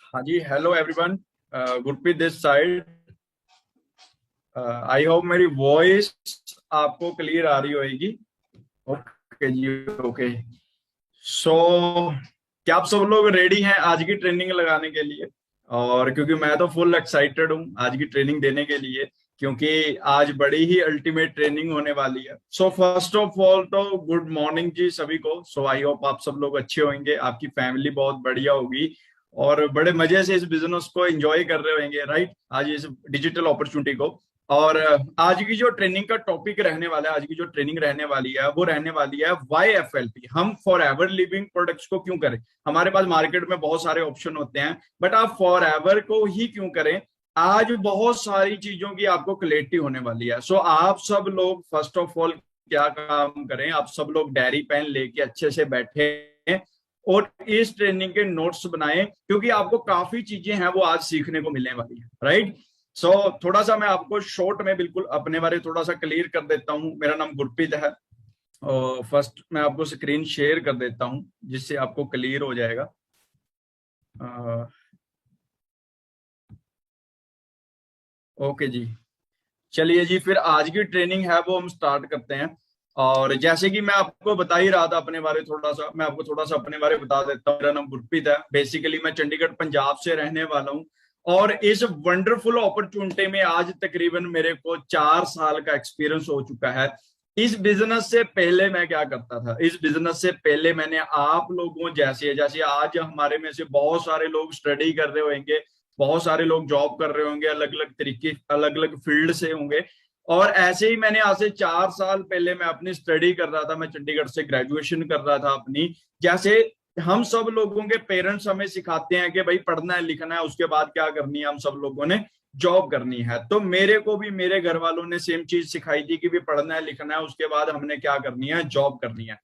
हाँ जी, hello everyone. Gurpreet this side. I hope मेरी वॉइस आपको क्लियर आ रही होगी। ओके जी, ओके। सो क्या आप सब लोग रेडी हैं आज की ट्रेनिंग लगाने के लिए? और क्योंकि मैं तो फुल एक्साइटेड हूँ आज की ट्रेनिंग देने के लिए, क्योंकि आज बड़ी ही अल्टीमेट ट्रेनिंग होने वाली है। सो फर्स्ट ऑफ ऑल तो गुड मॉर्निंग जी सभी को। सो आई होप आप सब लोग अच्छे होंगे, आपकी फैमिली बहुत बढ़िया होगी और बड़े मजे से इस बिजनेस को एंजॉय कर रहे होंगे, राइट, आज इस डिजिटल अपॉर्चुनिटी को। और आज की जो ट्रेनिंग का टॉपिक रहने वाला है, आज की जो ट्रेनिंग रहने वाली है वो रहने वाली है वाई एफएलपी। हम फॉर एवर लिविंग प्रोडक्ट्स को क्यों करें? हमारे पास मार्केट में बहुत सारे ऑप्शन होते हैं, बट आप फॉर एवर को ही क्यों करें? आज बहुत सारी चीजों की आपको क्लैरिटी होने वाली है। सो आप सब लोग फर्स्ट ऑफ ऑल क्या काम करें, आप सब लोग डायरी पेन लेके अच्छे से बैठे और इस ट्रेनिंग के नोट्स बनाएं, क्योंकि आपको काफी चीजें हैं वो आज सीखने को मिलने वाली है, राइट। सो थोड़ा सा मैं आपको शॉर्ट में बिल्कुल अपने बारे थोड़ा सा क्लियर कर देता हूँ। मेरा नाम गुरप्रीत है और फर्स्ट मैं आपको स्क्रीन शेयर कर देता हूँ जिससे आपको क्लियर हो जाएगा। ओके जी, चलिए जी, फिर आज की ट्रेनिंग है वो हम स्टार्ट करते हैं। और जैसे कि मैं आपको बता ही रहा था अपने बारे, थोड़ा सा मैं आपको थोड़ा सा अपने बारे बता देता हूँ। मेरा नाम गुरप्रीत है, बेसिकली मैं चंडीगढ़ पंजाब से रहने वाला हूँ। और इस वंडरफुल अपॉर्चुनिटी में आज तकरीबन मेरे को 4 साल का एक्सपीरियंस हो चुका है। इस बिजनेस से पहले मैं क्या करता था, इस बिजनेस से पहले मैंने आप लोगों जैसे जैसे आज हमारे में से बहुत सारे लोग स्टडी कर रहे होंगे, बहुत सारे लोग जॉब कर रहे होंगे, अलग अलग तरीके अलग अलग फील्ड से होंगे। और ऐसे ही मैंने आज से 4 साल पहले मैं अपनी स्टडी कर रहा था, मैं चंडीगढ़ से ग्रेजुएशन कर रहा था अपनी। जैसे हम सब लोगों के पेरेंट्स हमें सिखाते हैं कि भाई पढ़ना है लिखना है, उसके बाद क्या करनी है, हम सब लोगों ने जॉब करनी है। तो मेरे को भी मेरे घर वालों ने सेम चीज सिखाई थी कि भी पढ़ना है लिखना है, उसके बाद हमने क्या करनी है, जॉब करनी है।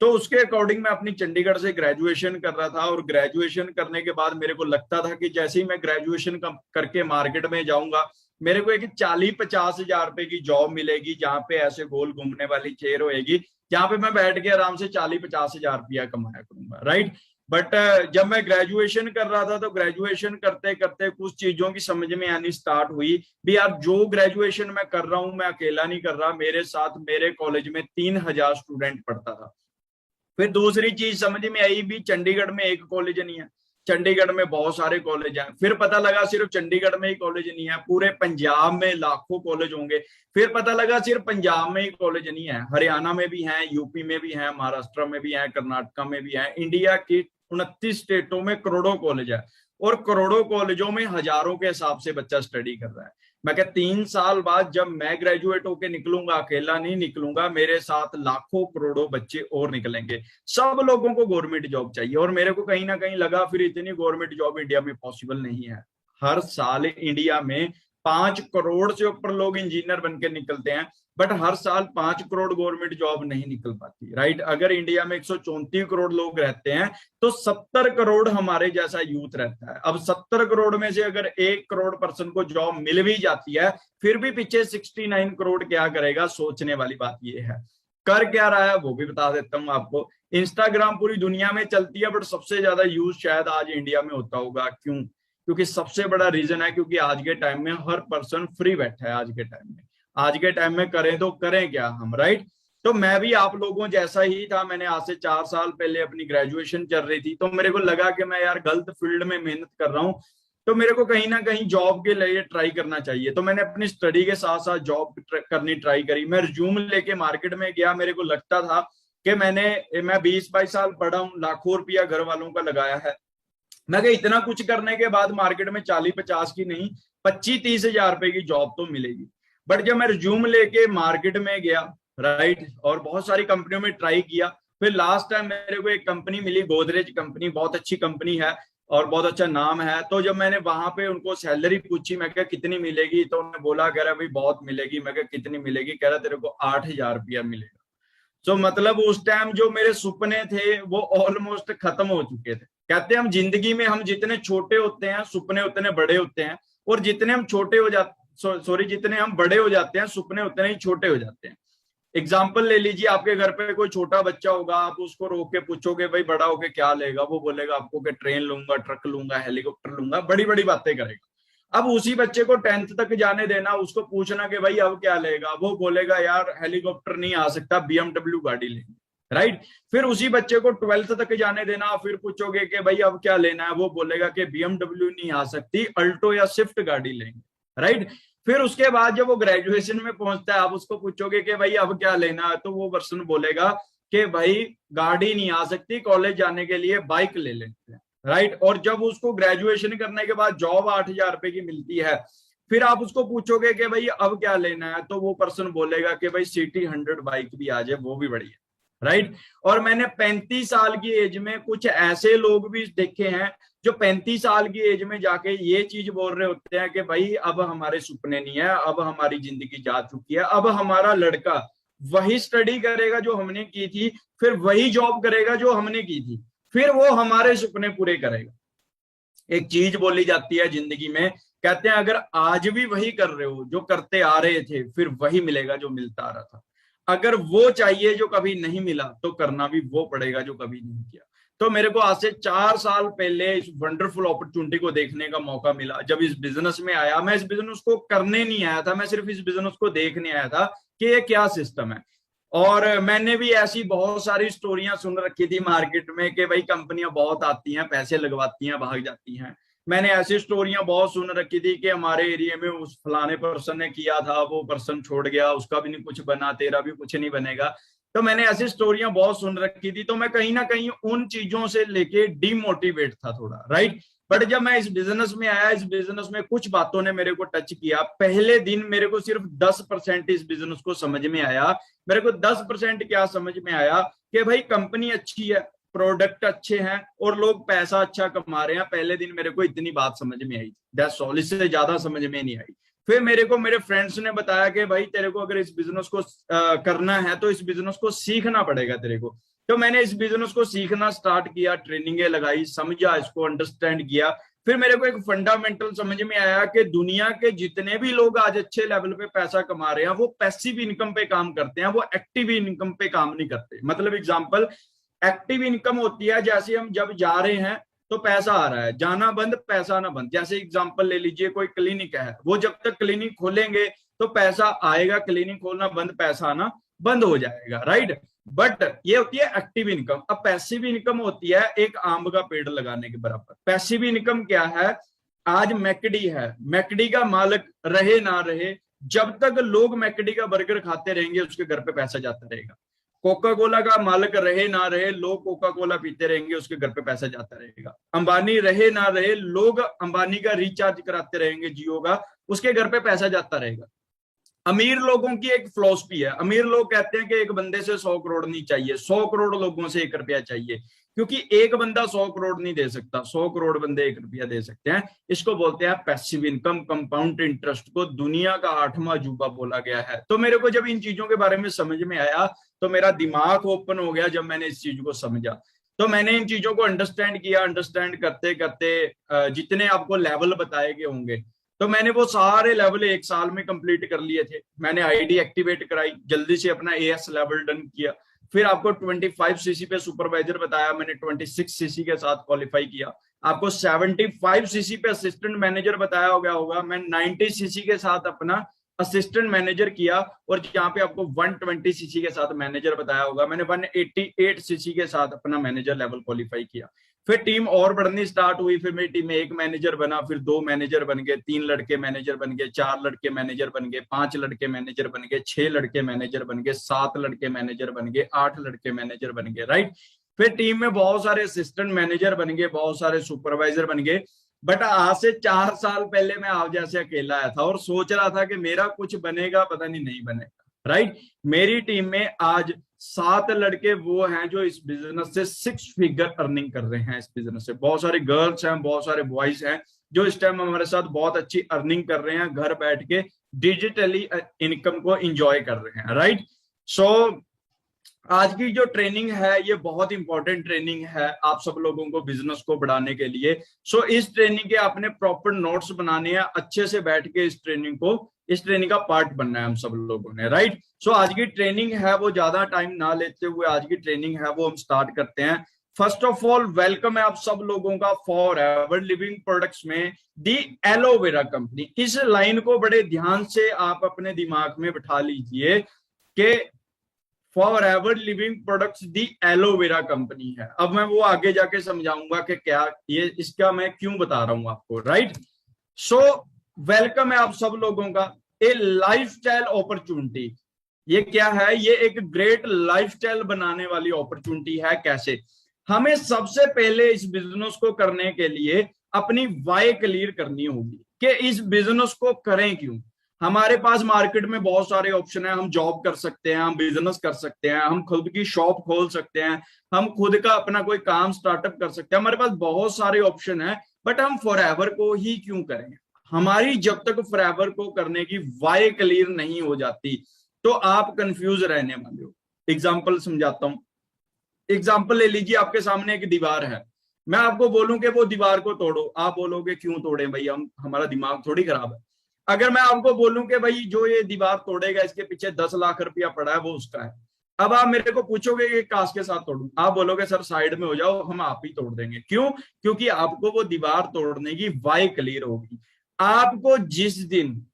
तो उसके अकॉर्डिंग मैं अपनी चंडीगढ़ से ग्रेजुएशन कर रहा था। और ग्रेजुएशन करने के बाद मेरे को लगता था कि जैसे ही मैं ग्रेजुएशन करके मार्केट में जाऊंगा, मेरे को एक 40-50 हजार रुपए की जॉब मिलेगी, जहां पे ऐसे गोल घूमने वाली चेयर होएगी, जहां पे मैं बैठ के आराम से 40-50 हजार रुपया कमाया करूंगा, राइट। बट जब मैं ग्रेजुएशन कर रहा था तो ग्रेजुएशन करते करते कुछ चीजों की समझ में आनी स्टार्ट हुई भी यार, जो ग्रेजुएशन मैं कर रहा हूं मैं अकेला नहीं कर रहा, मेरे साथ मेरे कॉलेज में 3,000 स्टूडेंट पढ़ता था। फिर दूसरी चीज समझ में आई भी, चंडीगढ़ में एक कॉलेज नहीं है, चंडीगढ़ में बहुत सारे कॉलेज हैं। फिर पता लगा सिर्फ चंडीगढ़ में ही कॉलेज नहीं है, पूरे पंजाब में लाखों कॉलेज होंगे। फिर पता लगा सिर्फ पंजाब में ही कॉलेज नहीं है, हरियाणा में भी हैं, यूपी में भी हैं, महाराष्ट्र में भी हैं, कर्नाटका में भी हैं। इंडिया की 29 स्टेटों में करोड़ों कॉलेज है और करोड़ों कॉलेजों में हजारों के हिसाब से बच्चा स्टडी कर रहा है। मैं क्या 3 साल बाद जब मैं ग्रेजुएट होके निकलूंगा, अकेला नहीं निकलूंगा, मेरे साथ लाखों करोड़ों बच्चे और निकलेंगे। सब लोगों को गवर्नमेंट जॉब चाहिए और मेरे को कहीं ना कहीं लगा फिर इतनी गवर्नमेंट जॉब इंडिया में पॉसिबल नहीं है। हर साल इंडिया में 5 करोड़ से ऊपर लोग इंजीनियर बन के निकलते हैं, बट हर साल 5 करोड़ गवर्नमेंट जॉब नहीं निकल पाती, राइट। अगर इंडिया में 134 करोड़ लोग रहते हैं तो 70 करोड़ हमारे जैसा यूथ रहता है। अब 70 करोड़ में से अगर 1 करोड़ पर्सन को जॉब मिल भी जाती है, फिर भी पीछे 69 करोड़ क्या करेगा, सोचने वाली बात यह है। कर क्या रहा है वो भी बता देता हूं आपको। इंस्टाग्राम पूरी दुनिया में चलती है, बट सबसे ज्यादा यूज शायद आज इंडिया में होता होगा। क्यों? क्योंकि सबसे बड़ा रीजन है क्योंकि आज के टाइम में हर पर्सन फ्री बैठा है। आज के टाइम में, आज के टाइम में करें तो करें क्या हम, राइट। तो मैं भी आप लोगों जैसा ही था। मैंने आज से 4 साल पहले अपनी ग्रेजुएशन चल रही थी, तो मेरे को लगा कि मैं यार गलत फील्ड में मेहनत कर रहा हूँ, तो मेरे को कहीं ना कहीं जॉब के लिए ट्राई करना चाहिए। तो मैंने अपनी स्टडी के साथ साथ जॉब करनी ट्राई करी। मैं रिज्यूम लेके मार्केट में गया, मेरे को लगता था कि मैं 20-22 साल पढ़ा हूँ, लाखों रुपया घर वालों का लगाया है। मैं कहा इतना कुछ करने के बाद मार्केट में 40-50 की नहीं, 25-30 हजार रुपए की जॉब तो मिलेगी। बट जब मैं रिज्यूम लेके मार्केट में गया, राइट, और बहुत सारी कंपनियों में ट्राई किया, फिर लास्ट टाइम मेरे को एक कंपनी मिली, गोदरेज कंपनी, बहुत अच्छी कंपनी है और बहुत अच्छा नाम है। तो जब मैंने वहां पे उनको सैलरी पूछी, मैं क्या कितनी मिलेगी, तो उन्होंने बोला, कह रहा भाई बहुत मिलेगी। मैं क्या कितनी मिलेगी? कह रहा तेरे को 8,000 रुपया मिलेगा। तो मतलब उस टाइम जो मेरे सपने थे वो ऑलमोस्ट खत्म हो चुके थे। कहते हैं हम जिंदगी में हम जितने छोटे होते हैं सपने उतने बड़े होते हैं, और जितने हम छोटे हो जाते, सॉरी, जितने हम बड़े हो जाते हैं सपने उतने ही छोटे हो जाते हैं। एग्जाम्पल ले लीजिए, आपके घर पे कोई छोटा बच्चा होगा, आप उसको रोक के पूछोगे भाई बड़ा होके क्या लेगा, वो बोलेगा आपको कि ट्रेन लूंगा, ट्रक लूंगा, हेलीकॉप्टर लूंगा, बड़ी बड़ी बातें करेगा। अब उसी बच्चे को 10th तक जाने देना, उसको पूछना कि भाई अब क्या लेगा, वो बोलेगा यार हेलीकॉप्टर नहीं आ सकता, BMW गाड़ी लेंगे, राइट। फिर उसी बच्चे को 12th तक जाने देना, फिर पूछोगे कि भाई अब क्या लेना है, वो बोलेगा कि BMW नहीं आ सकती, अल्टो या स्विफ्ट गाड़ी लेंगे, राइट। फिर उसके बाद जब वो ग्रेजुएशन में पहुंचता है, आप उसको पूछोगे कि भाई अब क्या लेना है, तो वो पर्सन बोलेगा कि भाई गाड़ी नहीं आ सकती, कॉलेज जाने के लिए बाइक ले लेते हैं, राइट। और जब उसको ग्रेजुएशन करने के बाद जॉब 8,000 रुपए की मिलती है, फिर आप उसको पूछोगे कि भाई अब क्या लेना है, तो वो पर्सन बोलेगा कि भाई CT 100 बाइक भी आ जाए वो भी बढ़िया, राइट। और मैंने 35 साल की एज में कुछ ऐसे लोग भी देखे हैं जो 35 साल की एज में जाके ये चीज बोल रहे होते हैं कि भाई अब हमारे सपने नहीं है, अब हमारी जिंदगी जा चुकी है, अब हमारा लड़का वही स्टडी करेगा जो हमने की थी, फिर वही जॉब करेगा जो हमने की थी, फिर वो हमारे सपने पूरे करेगा। एक चीज बोली जाती है जिंदगी में, कहते हैं अगर आज भी वही कर रहे हो जो करते आ रहे थे, फिर वही मिलेगा जो मिलता आ रहा था। अगर वो चाहिए जो कभी नहीं मिला, तो करना भी वो पड़ेगा जो कभी नहीं किया। तो मेरे को आज से 4 साल पहले इस वंडरफुल अपॉर्चुनिटी को देखने का मौका मिला। जब इस बिजनेस में आया, मैं इस बिजनेस को करने नहीं आया था, मैं सिर्फ इस बिजनेस को देखने आया था कि ये क्या सिस्टम है। और मैंने भी ऐसी बहुत सारी स्टोरियां सुन रखी थी मार्केट में कि भाई कंपनियां बहुत आती हैं, पैसे लगवाती हैं, भाग जाती हैं। मैंने ऐसी स्टोरियां बहुत सुन रखी थी कि हमारे एरिया में उस फलाने पर्सन ने किया था, वो पर्सन छोड़ गया, उसका भी नहीं कुछ बना, तेरा भी कुछ नहीं बनेगा। तो मैंने ऐसी स्टोरियां बहुत सुन रखी थी, तो मैं कहीं ना कहीं उन चीजों से लेके डिमोटिवेट था थोड़ा, राइट। बट जब मैं इस बिजनेस में आया, इस बिजनेस में कुछ बातों ने मेरे को टच किया। पहले दिन मेरे को सिर्फ 10% इस बिजनेस को समझ में आया। मेरे को 10% क्या समझ में आया कि भाई कंपनी अच्छी है, प्रोडक्ट अच्छे हैं और लोग पैसा अच्छा कमा रहे हैं। पहले दिन मेरे को इतनी बात समझ में आई, दैट्स ऑल, इससे ज्यादा समझ में नहीं आई। फिर मेरे को मेरे फ्रेंड्स ने बताया कि भाई तेरे को अगर इस बिजनेस को करना है तो इस बिजनेस को सीखना पड़ेगा तेरे को। तो मैंने इस बिजनेस को सीखना स्टार्ट किया, ट्रेनिंगें लगाई, समझा, इसको अंडरस्टैंड किया। फिर मेरे को एक फंडामेंटल समझ में आया कि दुनिया के जितने भी लोग आज अच्छे लेवल पे पैसा कमा रहे हैं, वो पैसिव इनकम पे काम करते हैं, वो एक्टिव इनकम पे काम नहीं करते। मतलब एग्जांपल, एक्टिव इनकम होती है जैसे हम जब जा रहे हैं तो पैसा आ रहा है, जाना बंद पैसा ना बंद। जैसे एग्जांपल ले लीजिए, कोई क्लिनिक है, वो जब तक क्लिनिक खोलेंगे तो पैसा आएगा, क्लिनिक खोलना बंद पैसा आना बंद हो जाएगा, राइट। बट ये होती है एक्टिव इनकम। अब पैसिव इनकम होती है एक आम का पेड़ लगाने के बराबर। पैसिव इनकम क्या है? आज मैकडी है, मैकडी का मालिक रहे ना रहे, जब तक लोग मैकडी का बर्गर खाते रहेंगे उसके घर पे पैसा जाता रहेगा। कोका कोला का मालिक रहे ना रहे, लोग कोका कोला पीते रहेंगे, उसके घर पे पैसा जाता रहेगा। अंबानी रहे ना रहे, लोग अंबानी का रिचार्ज कराते रहेंगे जियो का, उसके घर पे पैसा जाता रहेगा। अमीर लोगों की एक फिलॉसफी है, अमीर लोग कहते हैं कि एक बंदे से 100 करोड़ नहीं चाहिए, 100 करोड़ लोगों से 1 रुपया चाहिए, क्योंकि एक बंदा 100 करोड़ नहीं दे सकता, 100 करोड़ बंदे 1 रुपया दे सकते हैं। इसको बोलते हैं पैसिव इनकम, कंपाउंड इंटरेस्ट को दुनिया का 8वां अजूबा बोला गया है। तो मेरे को जब इन चीजों के बारे में समझ में आया तो मेरा दिमाग ओपन हो गया। जब मैंने इस चीज को समझा तो मैंने इन चीजों को अंडरस्टैंड किया। अंडरस्टैंड करते करते जितने आपको लेवल बताए गए होंगे, तो मैंने वो सारे लेवल 1 साल में कंप्लीट कर लिए थे। मैंने आईडी एक्टिवेट कराई, जल्दी से अपना AS लेवल डन किया। फिर आपको 25cc पे सुपरवाइजर बताया, मैंने 26cc के साथ क्वालिफाई किया। आपको 75cc पे असिस्टेंट मैनेजर बताया हो गया होगा, मैं 90cc के साथ अपना असिस्टेंट मैनेजर किया। और जहाँ पे आपको 120cc के साथ मैनेजर बताया होगा, मैंने 188cc के साथ अपना मैनेजर लेवल क्वालिफाई किया। फिर टीम और बढ़नी स्टार्ट हुई, फिर मेरी टीम में 1 मैनेजर बना, फिर 2 मैनेजर बन गए, 3 लड़के मैनेजर बन गए, 4 लड़के मैनेजर बन गए, 5 लड़के मैनेजर बन गए, 6 लड़के मैनेजर बन गए, 7 लड़के मैनेजर बन गए, 8 लड़के मैनेजर बन गए, राइट। फिर टीम में बहुत सारे असिस्टेंट मैनेजर बन गए, बहुत सारे सुपरवाइजर बन गए। बट आज से 4 साल पहले मैं आप जैसे अकेला आया था और सोच रहा था कि मेरा कुछ बनेगा, पता नहीं बनेगा, राइट। मेरी टीम में आज 7 लड़के वो हैं जो इस बिजनेस से 6 फिगर अर्निंग कर रहे हैं। इस बिजनेस से बहुत सारे गर्ल्स हैं, बहुत सारे बॉयज हैं जो इस टाइम हमारे साथ बहुत अच्छी अर्निंग कर रहे हैं, घर बैठ के डिजिटली इनकम को एंजॉय कर रहे हैं, राइट। सो आज की जो ट्रेनिंग है ये बहुत इंपॉर्टेंट ट्रेनिंग है आप सब लोगों को बिजनेस को बढ़ाने के लिए। सो इस ट्रेनिंग के आपने प्रॉपर नोट्स बनाने हैं, अच्छे से बैठ के इस ट्रेनिंग का पार्ट बनना है हम सब लोगों ने, राइट। सो आज की ट्रेनिंग है वो ज्यादा टाइम ना लेते हुए आज की ट्रेनिंग है वो हम स्टार्ट करते हैं। फर्स्ट ऑफ ऑल वेलकम है आप सब लोगों का फॉर एवर लिविंग प्रोडक्ट्स में दी एलोवेरा कंपनी। इस लाइन को बड़े ध्यान से आप अपने दिमाग में बिठा लीजिए कि for ever living products the aloe vera company है। अब मैं वो आगे जाके समझाऊंगा कि क्या ये इसका मैं क्यों बता रहा हूं आपको, राइट। सो वेलकम है आप सब लोगों का। ए लाइफस्टाइल अपॉर्चुनिटी, ये क्या है? ये एक ग्रेट लाइफस्टाइल बनाने वाली अपॉर्चुनिटी है। कैसे? हमें सबसे पहले इस बिजनेस को करने के लिए अपनी वाई क्लियर करनी होगी कि इस बिजनेस को करें क्यों। हमारे पास मार्केट में बहुत सारे ऑप्शन है, हम जॉब कर सकते हैं, हम बिजनेस कर सकते हैं, हम खुद की शॉप खोल सकते हैं, हम खुद का अपना कोई काम स्टार्टअप कर सकते हैं, हमारे पास बहुत सारे ऑप्शन है। बट हम फॉरएवर को ही क्यों करें? हमारी जब तक फॉरएवर को करने की वाई क्लियर नहीं हो जाती तो आप कंफ्यूज रहने वाले हो। एग्जाम्पल समझाता हूं। एग्जाम्पल ले लीजिए, आपके सामने एक दीवार है, मैं आपको बोलूं कि वो दीवार को तोड़ो, आप बोलोगे क्यों तोड़े भाई, हम हमारा दिमाग थोड़ी खराब है। अगर मैं आपको बोलूं कि भाई जो ये दीवार तोड़ेगा इसके पीछे 10 लाख रुपया पड़ा है वो उसका है, अब आप मेरे को पूछोगे कि काश के साथ तोड़ूं, आप बोलोगे सर साइड में हो जाओ हम आप ही तोड़ देंगे। क्यों? क्योंकि आपको वो दीवार तोड़ने की वाई क्लियर होगी। आपको जिस दिन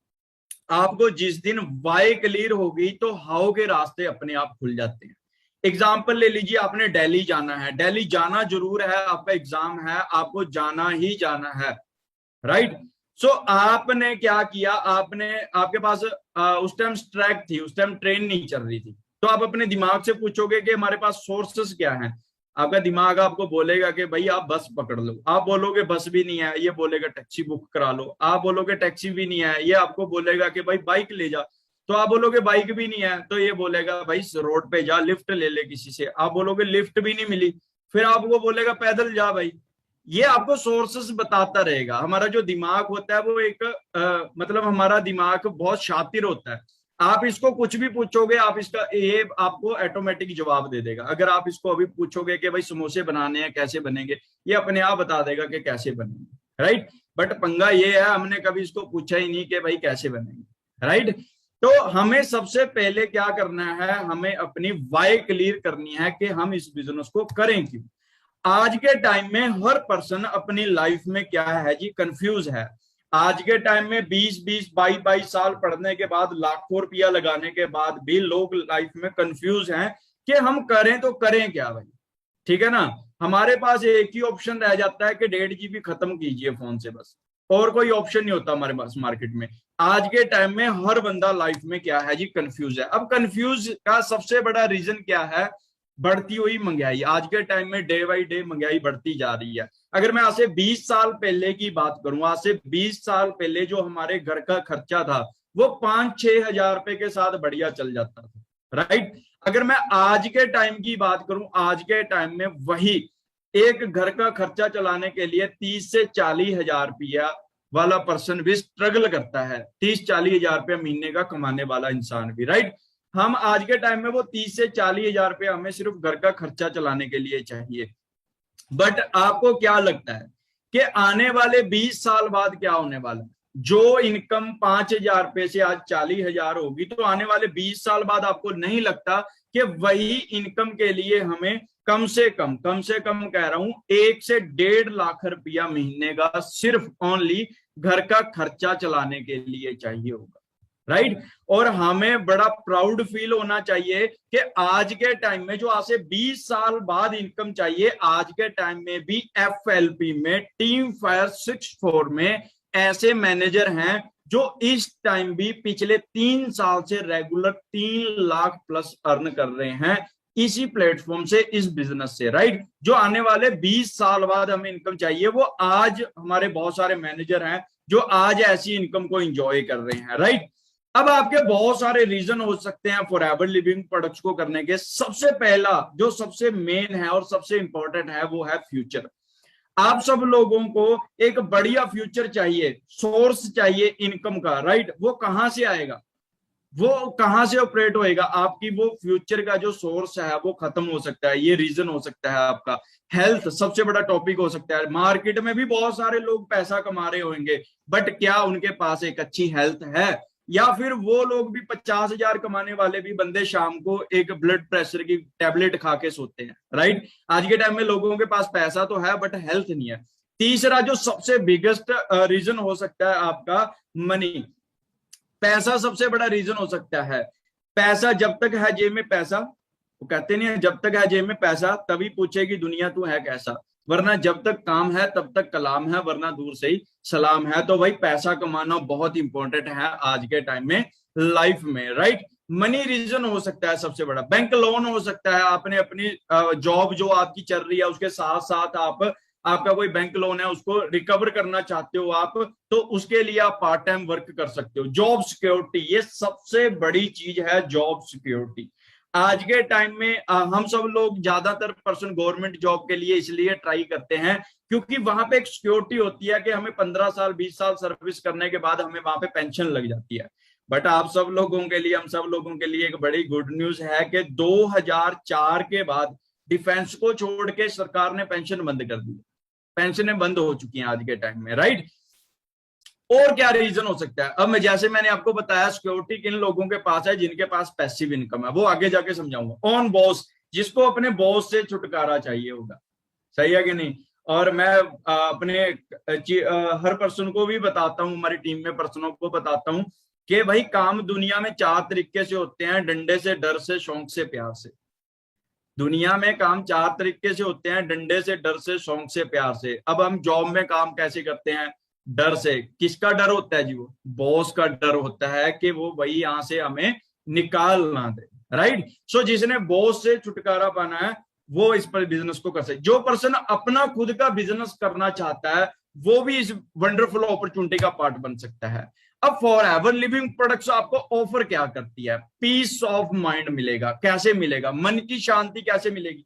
आपको जिस दिन वाई क्लियर होगी तो हाउ के रास्ते अपने आप खुल जाते हैं। एग्जाम्पल ले लीजिए, आपने दिल्ली जाना है, दिल्ली जाना जरूर है, आपका एग्जाम है, आपको जाना ही जाना है, राइट। सो आपने क्या किया, आपने आपके पास उस टाइम स्ट्रैक थी, उस टाइम ट्रेन नहीं चल रही थी, तो आप अपने दिमाग से पूछोगे कि हमारे पास सोर्सेस क्या हैं। आपका दिमाग आपको बोलेगा कि भाई आप बस पकड़ लो, आप बोलोगे बस भी नहीं है, ये बोलेगा टैक्सी बुक करा लो, आप बोलोगे टैक्सी भी नहीं है, ये आपको बोलेगा कि भाई बाइक ले जा, तो आप बोलोगे बाइक भी नहीं है, तो ये बोलेगा भाई रोड पे जा लिफ्ट ले ले किसी से, आप बोलोगे लिफ्ट भी नहीं मिली, फिर आपको बोलेगा पैदल जा भाई। ये आपको सोर्सेस बताता रहेगा। हमारा जो दिमाग होता है वो एक मतलब हमारा दिमाग बहुत शातिर होता है। आप इसको कुछ भी पूछोगे, आप इसका ये आपको ऑटोमेटिक जवाब दे देगा। अगर आप इसको अभी पूछोगे कि भाई समोसे बनाने हैं कैसे बनेंगे, ये अपने आप बता देगा कि कैसे बनेंगे, राइट। बट पंगा ये है हमने कभी इसको पूछा ही नहीं कि भाई कैसे बनेंगे, राइट। तो हमें सबसे पहले क्या करना है, हमें अपनी वाई क्लियर करनी है कि हम इस बिजनेस को करें क्यों। आज के टाइम में हर पर्सन अपनी लाइफ में क्या है जी, कंफ्यूज है। आज के टाइम में 20-20 22-22 साल पढ़ने के बाद, लाखों रुपया लगाने के बाद भी लोग लाइफ में कंफ्यूज हैं कि हम करें तो करें क्या भाई, ठीक है ना। हमारे पास एक ही ऑप्शन रह जाता है कि 1.5 GB खत्म कीजिए फोन से, बस और कोई ऑप्शन नहीं होता हमारे पास मार्केट में। आज के टाइम में हर बंदा लाइफ में क्या है जी, कंफ्यूज है। अब कंफ्यूज का सबसे बड़ा रीजन क्या है? बढ़ती हुई महंगाई। आज के टाइम में डे बाई डे महंगाई बढ़ती जा रही है। अगर मैं आज से 20 साल पहले की बात करूं, आज से 20 साल पहले जो हमारे घर का खर्चा था वो 5-6 हजार रुपए के साथ बढ़िया चल जाता था, राइट। अगर मैं आज के टाइम की बात करूं, आज के टाइम में वही एक घर का खर्चा चलाने के लिए 30 से 40 हजार रुपया वाला पर्सन भी स्ट्रगल करता है। 30-40 हजार रुपया महीने का कमाने वाला इंसान भी, राइट। हम आज के टाइम में वो 30 से 40 हजार रुपया हमें सिर्फ घर का खर्चा चलाने के लिए चाहिए। बट आपको क्या लगता है कि आने वाले 20 साल बाद क्या होने वाला है? जो इनकम 5 हजार रुपए से आज 40 हजार होगी, तो आने वाले 20 साल बाद आपको नहीं लगता कि वही इनकम के लिए हमें कम से कम कह रहा हूं 1 से 1.5 लाख रुपया महीने का सिर्फ ओनली घर का खर्चा चलाने के लिए चाहिए होगा, राइट। और हमें बड़ा प्राउड फील होना चाहिए कि आज के टाइम में जो आज से 20 साल बाद इनकम चाहिए, आज के टाइम में भी एफएलपी में, टीम फायर 64 में ऐसे मैनेजर हैं जो इस टाइम भी पिछले 3 साल से रेगुलर 3 लाख प्लस अर्न कर रहे हैं इसी प्लेटफॉर्म से, इस बिजनेस से, राइट। जो आने वाले 20 साल बाद हमें इनकम चाहिए, वो आज हमारे बहुत सारे मैनेजर हैं जो आज ऐसी इनकम को एंजॉय कर रहे हैं, राइट। अब आपके बहुत सारे रीजन हो सकते हैं फॉरएवर लिविंग प्रोडक्ट्स को करने के। सबसे पहला जो सबसे मेन है और सबसे इंपॉर्टेंट है वो है फ्यूचर। आप सब लोगों को एक बढ़िया फ्यूचर चाहिए, सोर्स चाहिए इनकम का, राइट। वो कहां से आएगा? वो कहां से ऑपरेट होएगा? आपकी वो फ्यूचर का जो सोर्स है वो खत्म हो सकता है, ये रीजन हो सकता है आपका। हेल्थ सबसे बड़ा टॉपिक हो सकता है। मार्केट में भी बहुत सारे लोग पैसा कमा रहे होंगे, बट क्या उनके पास एक अच्छी हेल्थ है? या फिर वो लोग भी 50,000 कमाने वाले भी बंदे शाम को एक ब्लड प्रेशर की टेबलेट खा के सोते हैं, राइट? आज के टाइम में लोगों के पास पैसा तो है बट हेल्थ नहीं है। तीसरा जो सबसे बिगेस्ट रीजन हो सकता है आपका, मनी। पैसा सबसे बड़ा रीजन हो सकता है। पैसा जब तक है जेब में पैसा, वो कहते नहीं है जब तक है जेब में पैसा तभी पूछेगी दुनिया तू है कैसा, वरना जब तक काम है तब तक कलाम है, वरना दूर से ही सलाम है। तो भाई पैसा कमाना बहुत इंपॉर्टेंट है आज के टाइम में लाइफ में, राइट? मनी रीजन हो सकता है सबसे बड़ा। बैंक लोन हो सकता है, आपने अपनी जॉब जो आपकी चल रही है उसके साथ साथ आपका कोई बैंक लोन है उसको रिकवर करना चाहते हो आप, तो उसके लिए आप पार्ट टाइम वर्क कर सकते हो। जॉब सिक्योरिटी, ये सबसे बड़ी चीज है, जॉब सिक्योरिटी। आज के टाइम में हम सब लोग ज्यादातर पर्सन गवर्नमेंट जॉब के लिए इसलिए ट्राई करते हैं क्योंकि वहां पे एक सिक्योरिटी होती है कि हमें 15 साल 20 साल सर्विस करने के बाद हमें वहां पे पेंशन लग जाती है। बट आप सब लोगों के लिए, हम सब लोगों के लिए एक बड़ी गुड न्यूज है कि 2004 के बाद डिफेंस को छोड़ के सरकार ने पेंशन बंद कर दी। पेंशनें बंद हो चुकी हैं आज के टाइम में, राइट? और क्या रीजन हो सकता है? अब मैं जैसे मैंने आपको बताया सिक्योरिटी किन लोगों के पास है, जिनके पास पैसिव इनकम है, वो आगे जाके समझाऊंगा। ऑन बॉस, जिसको अपने बॉस से छुटकारा चाहिए होगा, सही है कि नहीं? और मैं अपने हर पर्सन को भी बताता हूँ, हमारी टीम में पर्सनों को बताता हूँ कि भाई काम दुनिया में 4 तरीके से होते हैं, डंडे से, डर से, शौक से, प्यार से। दुनिया में काम 4 तरीके से होते हैं, डंडे से, डर से, शौक से, प्यार से। अब हम जॉब में काम कैसे करते हैं? डर से। किसका डर होता है जी? वो बॉस का डर होता है कि वो वही यहां से हमें निकाल ना दे, राइट? सो जिसने बॉस से छुटकारा पाना है वो इस पर बिजनेस को कर सकते। जो पर्सन अपना खुद का बिजनेस करना चाहता है वो भी इस वंडरफुल अपॉर्चुनिटी का पार्ट बन सकता है। अब फॉर एवर लिविंग प्रोडक्ट्स आपको ऑफर क्या करती है? पीस ऑफ माइंड मिलेगा। कैसे मिलेगा? मन की शांति कैसे मिलेगी?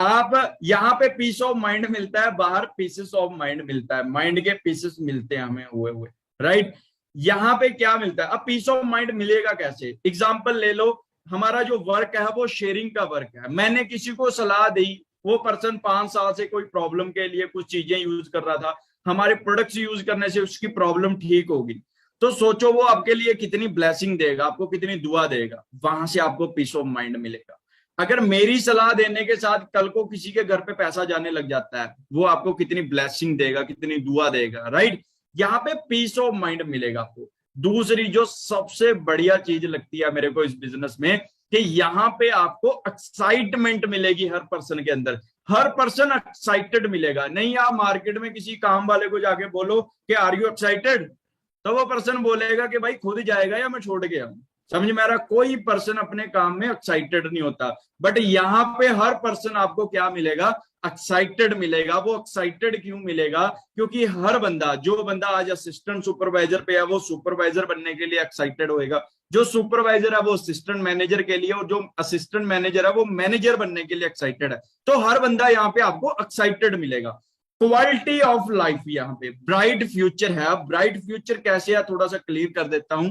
आप यहाँ पे पीस ऑफ माइंड मिलता है, बाहर पीसेस ऑफ माइंड मिलता है, माइंड के पीसेस मिलते हैं हमें हुए हुए, राइट? यहाँ पे क्या मिलता है? अब पीस ऑफ माइंड मिलेगा कैसे? एग्जाम्पल ले लो, हमारा जो वर्क है वो शेयरिंग का वर्क है। मैंने किसी को सलाह दी, वो पर्सन 5 साल से कोई प्रॉब्लम के लिए कुछ चीजें यूज कर रहा था, हमारे प्रोडक्ट्स यूज करने से उसकी प्रॉब्लम ठीक होगी, तो सोचो वो आपके लिए कितनी ब्लेसिंग देगा, आपको कितनी दुआ देगा। वहां से आपको पीस ऑफ माइंड मिलेगा। अगर मेरी सलाह देने के साथ कल को किसी के घर पे पैसा जाने लग जाता है, वो आपको कितनी ब्लेसिंग देगा, कितनी दुआ देगा, राइट? यहाँ पे पीस ऑफ माइंड मिलेगा आपको। दूसरी जो सबसे बढ़िया चीज लगती है मेरे को इस बिजनेस में, कि यहाँ पे आपको एक्साइटमेंट मिलेगी हर पर्सन के अंदर। हर पर्सन एक्साइटेड मिलेगा। नहीं आप मार्केट में किसी काम वाले को जाके बोलो कि आर यू एक्साइटेड, तो वो पर्सन बोलेगा कि भाई खुद जाएगा या मैं छोड़ गया। समझ में आ रहा? कोई पर्सन अपने काम में एक्साइटेड नहीं होता। बट यहाँ पे हर पर्सन आपको क्या मिलेगा? एक्साइटेड मिलेगा। वो एक्साइटेड क्यों मिलेगा? क्योंकि हर बंदा, जो बंदा आज असिस्टेंट सुपरवाइजर पे है वो सुपरवाइजर बनने के लिए एक्साइटेड होएगा, जो सुपरवाइजर है वो असिस्टेंट मैनेजर के लिए, और जो असिस्टेंट मैनेजर है वो मैनेजर बनने के लिए एक्साइटेड है। तो हर बंदा यहाँ पे आपको एक्साइटेड मिलेगा। क्वालिटी ऑफ लाइफ, यहाँ पे ब्राइट फ्यूचर है। ब्राइट फ्यूचर कैसे है थोड़ा सा क्लियर कर देता हूं।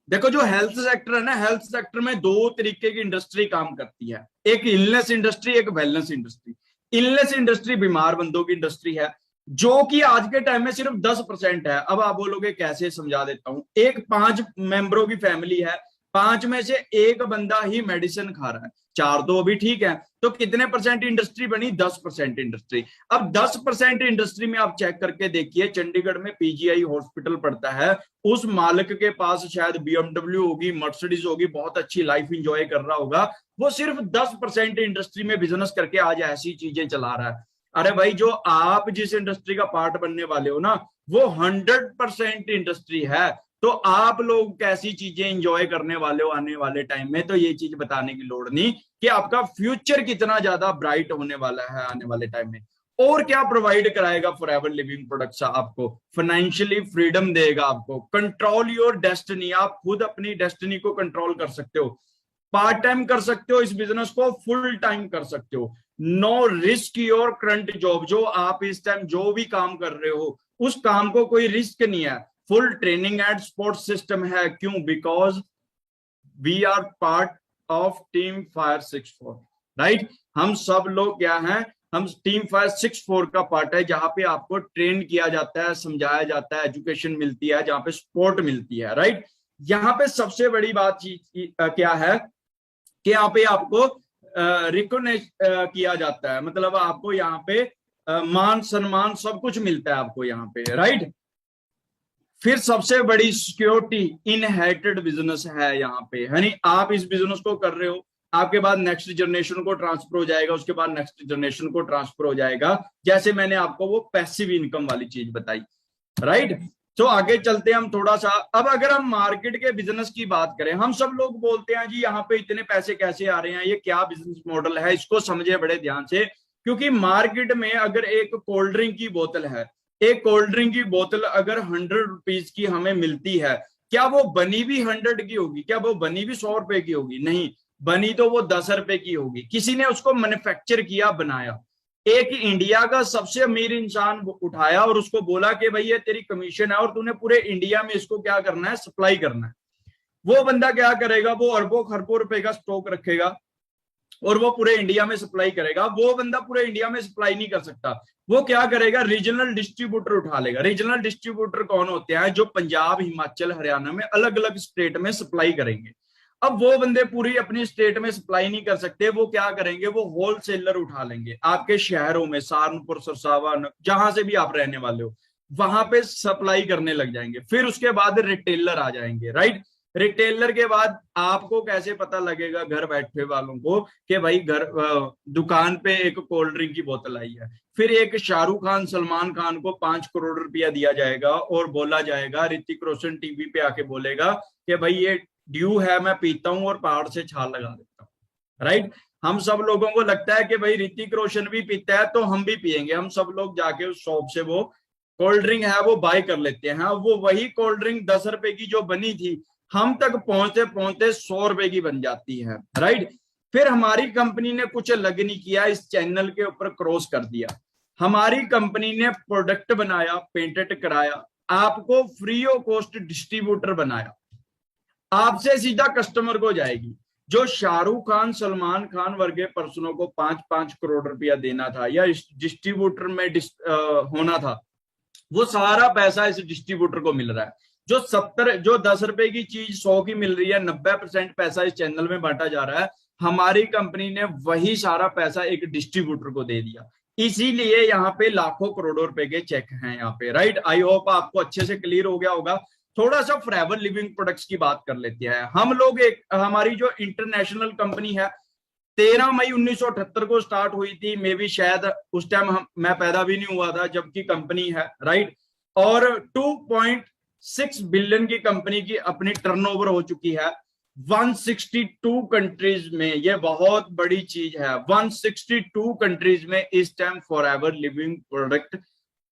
देखो जो हेल्थ सेक्टर है ना, हेल्थ सेक्टर में 2 तरीके की इंडस्ट्री काम करती है, एक इलनेस इंडस्ट्री, एक वेलनेस इंडस्ट्री। इलनेस इंडस्ट्री बीमार बंदों की इंडस्ट्री है, जो कि आज के टाइम में सिर्फ 10% है। अब आप बोलोगे कैसे, समझा देता हूं। एक 5 मेंबरों की फैमिली है, 5 में से एक बंदा ही मेडिसिन खा रहा है, 4 तो अभी ठीक है, तो कितने परसेंट इंडस्ट्री बनी? 10% इंडस्ट्री। अब 10% इंडस्ट्री में आप चेक करके देखिए, चंडीगढ़ में पीजीआई हॉस्पिटल पड़ता है, उस मालिक के पास शायद बीएमडब्ल्यू होगी, मर्सिडीज होगी, बहुत अच्छी लाइफ इंजॉय कर रहा होगा। वो सिर्फ 10% इंडस्ट्री में बिजनेस करके आज ऐसी चीजें चला रहा है। अरे भाई जो आप जिस इंडस्ट्री का पार्ट बनने वाले हो ना, वो 100% इंडस्ट्री है। तो आप लोग कैसी चीजें एंजॉय करने वाले हो आने वाले टाइम में, तो ये चीज बताने की लोड़ नहीं कि आपका फ्यूचर कितना ज्यादा ब्राइट होने वाला है आने वाले टाइम में। और क्या प्रोवाइड कराएगा फॉरएवर लिविंग प्रोडक्ट्स? आपको फाइनेंशियली फ्रीडम देगा, आपको कंट्रोल योर डेस्टिनी, आप खुद अपनी डेस्टिनी को कंट्रोल कर सकते हो। पार्ट टाइम कर सकते हो इस बिजनेस को, फुल टाइम कर सकते हो। No risk your current job, जो आप इस टाइम जो भी काम कर रहे हो उस काम को कोई रिस्क नहीं है। Full training and sports system है। क्यों? Because we are part of team fire 64, right. हम सब लोग क्या हैं, हम टीम फायर 64 का पार्ट है, जहां पे आपको ट्रेन किया जाता है, समझाया जाता है, एजुकेशन मिलती है, जहां पे सपोर्ट मिलती है, राइट। यहाँ पे सबसे बड़ी बात चीज क्या है कि यहाँ पे आपको रिकॉग्नाइज किया जाता है, मतलब आपको यहाँ पे मान सम्मान सब कुछ मिलता है आपको यहाँ पे, राइट। फिर सबसे बड़ी सिक्योरिटी इनहेरिटेड बिजनेस है यहाँ पे, यानी आप इस बिजनेस को कर रहे हो, आपके बाद नेक्स्ट जनरेशन को ट्रांसफर हो जाएगा, उसके बाद नेक्स्ट जनरेशन को ट्रांसफर हो जाएगा, जैसे मैंने आपको वो पैसिव इनकम वाली चीज बताई, राइट। तो आगे चलते हैं हम थोड़ा सा। अब अगर हम मार्केट के बिजनेस की बात करें, हम सब लोग बोलते हैं जी यहाँ पे इतने पैसे कैसे आ रहे हैं, ये क्या बिजनेस मॉडल है, इसको समझे बड़े ध्यान से। क्योंकि मार्केट में अगर एक कोल्ड ड्रिंक की बोतल है, एक कोल्ड ड्रिंक की बोतल अगर 100 रुपीज की हमें मिलती है, क्या वो बनी भी 100 की होगी? क्या वो बनी भी 100 रुपए की होगी? नहीं, बनी तो वो 10 रुपए की होगी। किसी ने उसको मैन्युफैक्चर किया, बनाया, एक इंडिया का सबसे अमीर इंसान उठाया और उसको बोला कि भाई ये तेरी कमीशन है और तूने पूरे इंडिया में इसको क्या करना है, सप्लाई करना है। वो बंदा क्या करेगा, वो अरबों खरबों रुपए का स्टॉक रखेगा और वो पूरे इंडिया में सप्लाई करेगा। वो बंदा पूरे इंडिया में सप्लाई नहीं कर सकता, वो क्या करेगा, रीजनल डिस्ट्रीब्यूटर उठा लेगा। रीजनल डिस्ट्रीब्यूटर कौन होते हैं? जो पंजाब, हिमाचल, हरियाणा में अलग अलग स्टेट में सप्लाई करेंगे। अब वो बंदे पूरी अपनी स्टेट में सप्लाई नहीं कर सकते, वो क्या करेंगे, वो होलसेलर उठा लेंगे आपके शहरों में, सहारनपुर, सरसावा, जहां से भी आप रहने वाले हो, वहां पे सप्लाई करने लग जाएंगे। फिर उसके बाद रिटेलर आ जाएंगे, राइट। रिटेलर के बाद आपको कैसे पता लगेगा घर बैठे वालों को कि भाई घर दुकान पे एक कोल्ड ड्रिंक की बोतल आई है। फिर एक शाहरुख खान, सलमान खान को 5 करोड़ रुपया दिया जाएगा और बोला जाएगा, ऋतिक रोशन टीवी पे आके बोलेगा कि भाई ये ड्यू है, मैं पीता हूं और पहाड़ से छाल लगा देता हूँ, राइट। हम सब लोगों को लगता है कि भाई ऋतिक रोशन भी पीता है तो हम भी पियेंगे। हम सब लोग जाके उस शॉप से वो कोल्ड ड्रिंक है वो बाय कर लेते हैं। वो वही कोल्ड ड्रिंक 10 रुपए की जो बनी थी, हम तक पहुंचते पहुंचते 100 रुपए की बन जाती है, राइट। फिर हमारी कंपनी ने कुछ अलग नहीं किया, इस चैनल के ऊपर क्रॉस कर दिया। हमारी कंपनी ने प्रोडक्ट बनाया, पेटेंट कराया, आपको फ्री ऑफ कॉस्ट डिस्ट्रीब्यूटर बनाया, आपसे सीधा कस्टमर को जाएगी। जो शाहरुख खान, सलमान खान वर्गे पर्सनों को 5-5 करोड़ रुपया देना था या डिस्ट्रीब्यूटर में होना था, वो सारा पैसा इस डिस्ट्रीब्यूटर को मिल रहा है। जो 10 रुपए की चीज 100 की मिल रही है, 90% पैसा इस चैनल में बांटा जा रहा है। हमारी कंपनी ने वही सारा पैसा एक डिस्ट्रीब्यूटर को दे दिया। इसीलिए यहाँ पे लाखों करोड़ों रुपए के चेक हैं यहाँ पे, राइट। आई होप आपको अच्छे से क्लियर हो गया होगा। थोड़ा सा फॉरएवर लिविंग प्रोडक्ट्स की बात कर लेते हैं हम लोग। हमारी जो इंटरनेशनल कंपनी है 13 मई 1978 को स्टार्ट हुई थी। मे भी शायद उस टाइम मैं पैदा भी नहीं हुआ था जबकि कंपनी है, राइट। और 2.6 बिलियन की कंपनी की अपनी टर्नओवर हो चुकी है 162 कंट्रीज में। ये बहुत बड़ी चीज है, 162 कंट्रीज में इस time forever living product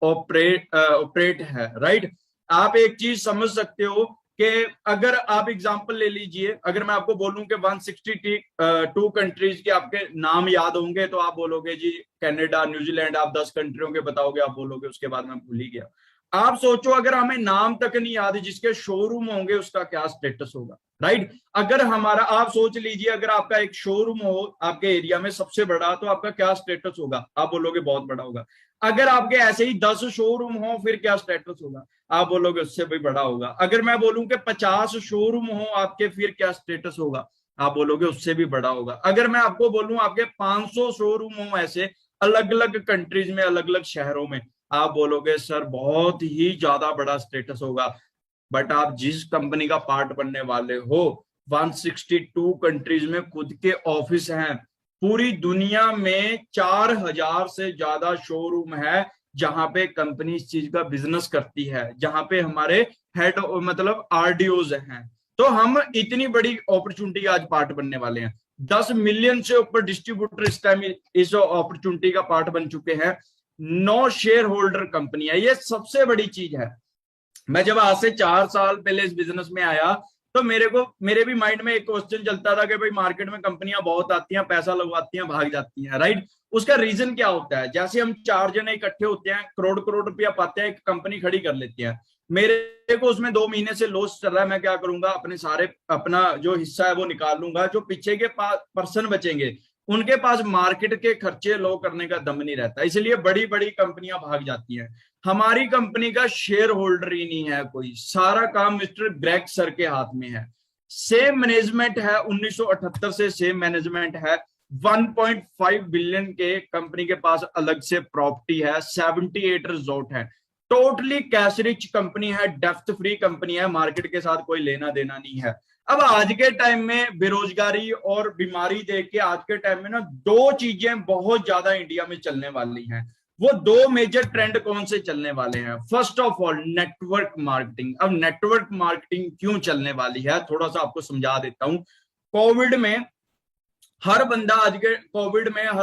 operate है, राइट। आप एक चीज समझ सकते हो कि अगर आप एग्जांपल ले लीजिए, अगर मैं आपको बोलूं कि 162 कंट्रीज के आपके नाम याद होंगे तो आप बोलोगे जी कनाडा, न्यूजीलैंड, आप 10 कंट्रियों के बताओगे, आप बोलोगे उसके बाद मैं भूल ही गया। आप सोचो अगर हमें नाम तक नहीं याद जिसके शोरूम होंगे उसका क्या स्टेटस होगा, राइट। अगर हमारा, आप सोच लीजिए अगर आपका एक शोरूम हो आपके एरिया में सबसे बड़ा, तो आपका क्या स्टेटस होगा? आप बोलोगे बहुत बड़ा होगा। अगर आपके ऐसे ही 10 शोरूम हो फिर क्या स्टेटस होगा? आप बोलोगे उससे भी बड़ा होगा। अगर मैं बोलूं कि 50 शोरूम हो आपके, फिर क्या स्टेटस होगा? आप बोलोगे उससे भी बड़ा होगा। अगर मैं आपको बोलूं आपके 500 शोरूम हो ऐसे अलग अलग कंट्रीज में, अलग अलग शहरों में, आप बोलोगे सर बहुत ही ज्यादा बड़ा स्टेटस होगा। बट आप जिस कंपनी का पार्ट बनने वाले हो 162 कंट्रीज में खुद के ऑफिस हैं, पूरी दुनिया में 4000 से ज्यादा शोरूम है जहां पे कंपनी इस चीज का बिजनेस करती है, जहां पे हमारे हेड मतलब आरडीओज हैं। तो हम इतनी बड़ी अपॉर्चुनिटी आज पार्ट बनने वाले हैं। 10 मिलियन से ऊपर डिस्ट्रीब्यूटर इस टाइम इस अपॉर्चुनिटी का पार्ट बन चुके हैं। 9 शेयर होल्डर कंपनी है, ये सबसे बड़ी चीज है। मैं जब आज से 4 साल पहले इस बिजनेस में आया तो मेरे भी माइंड में एक क्वेश्चन चलता था कि भाई मार्केट में कंपनियां बहुत आती हैं, पैसा लगवाती हैं, भाग जाती हैं, राइट। उसका रीजन क्या होता है? जैसे हम 4 जने इकट्ठे होते हैं, करोड़ करोड़ रुपया पाते हैं, एक कंपनी खड़ी कर लेते हैं, मेरे को उसमें 2 महीने से लॉस चल रहा है, मैं क्या करूंगा, अपना जो हिस्सा है वो निकाल लूंगा। जो पीछे के पर्सन बचेंगे उनके पास मार्केट के खर्चे लो करने का दम नहीं रहता, इसलिए बड़ी बड़ी कंपनियां भाग जाती हैं। हमारी कंपनी का शेयर होल्डर ही नहीं है कोई, सारा काम मिस्टर ग्रेग सर के हाथ में है। सेम मैनेजमेंट है 1978 से, सेम मैनेजमेंट है। 1.5 बिलियन के कंपनी के पास अलग से प्रॉपर्टी है, 78 रिजॉर्ट है, टोटली कैश रिच कंपनी है, डेप्थ फ्री कंपनी है, मार्केट के साथ कोई लेना देना नहीं है। अब आज के टाइम में बेरोजगारी और बीमारी देख के आज के टाइम में ना 2 चीजें बहुत ज्यादा इंडिया में चलने वाली हैं। वो 2 मेजर ट्रेंड कौन से चलने वाले हैं? First of all network marketing. अब नेटवर्क मार्केटिंग क्यों चलने वाली है थोड़ा सा आपको समझा देता हूं। कोविड में हर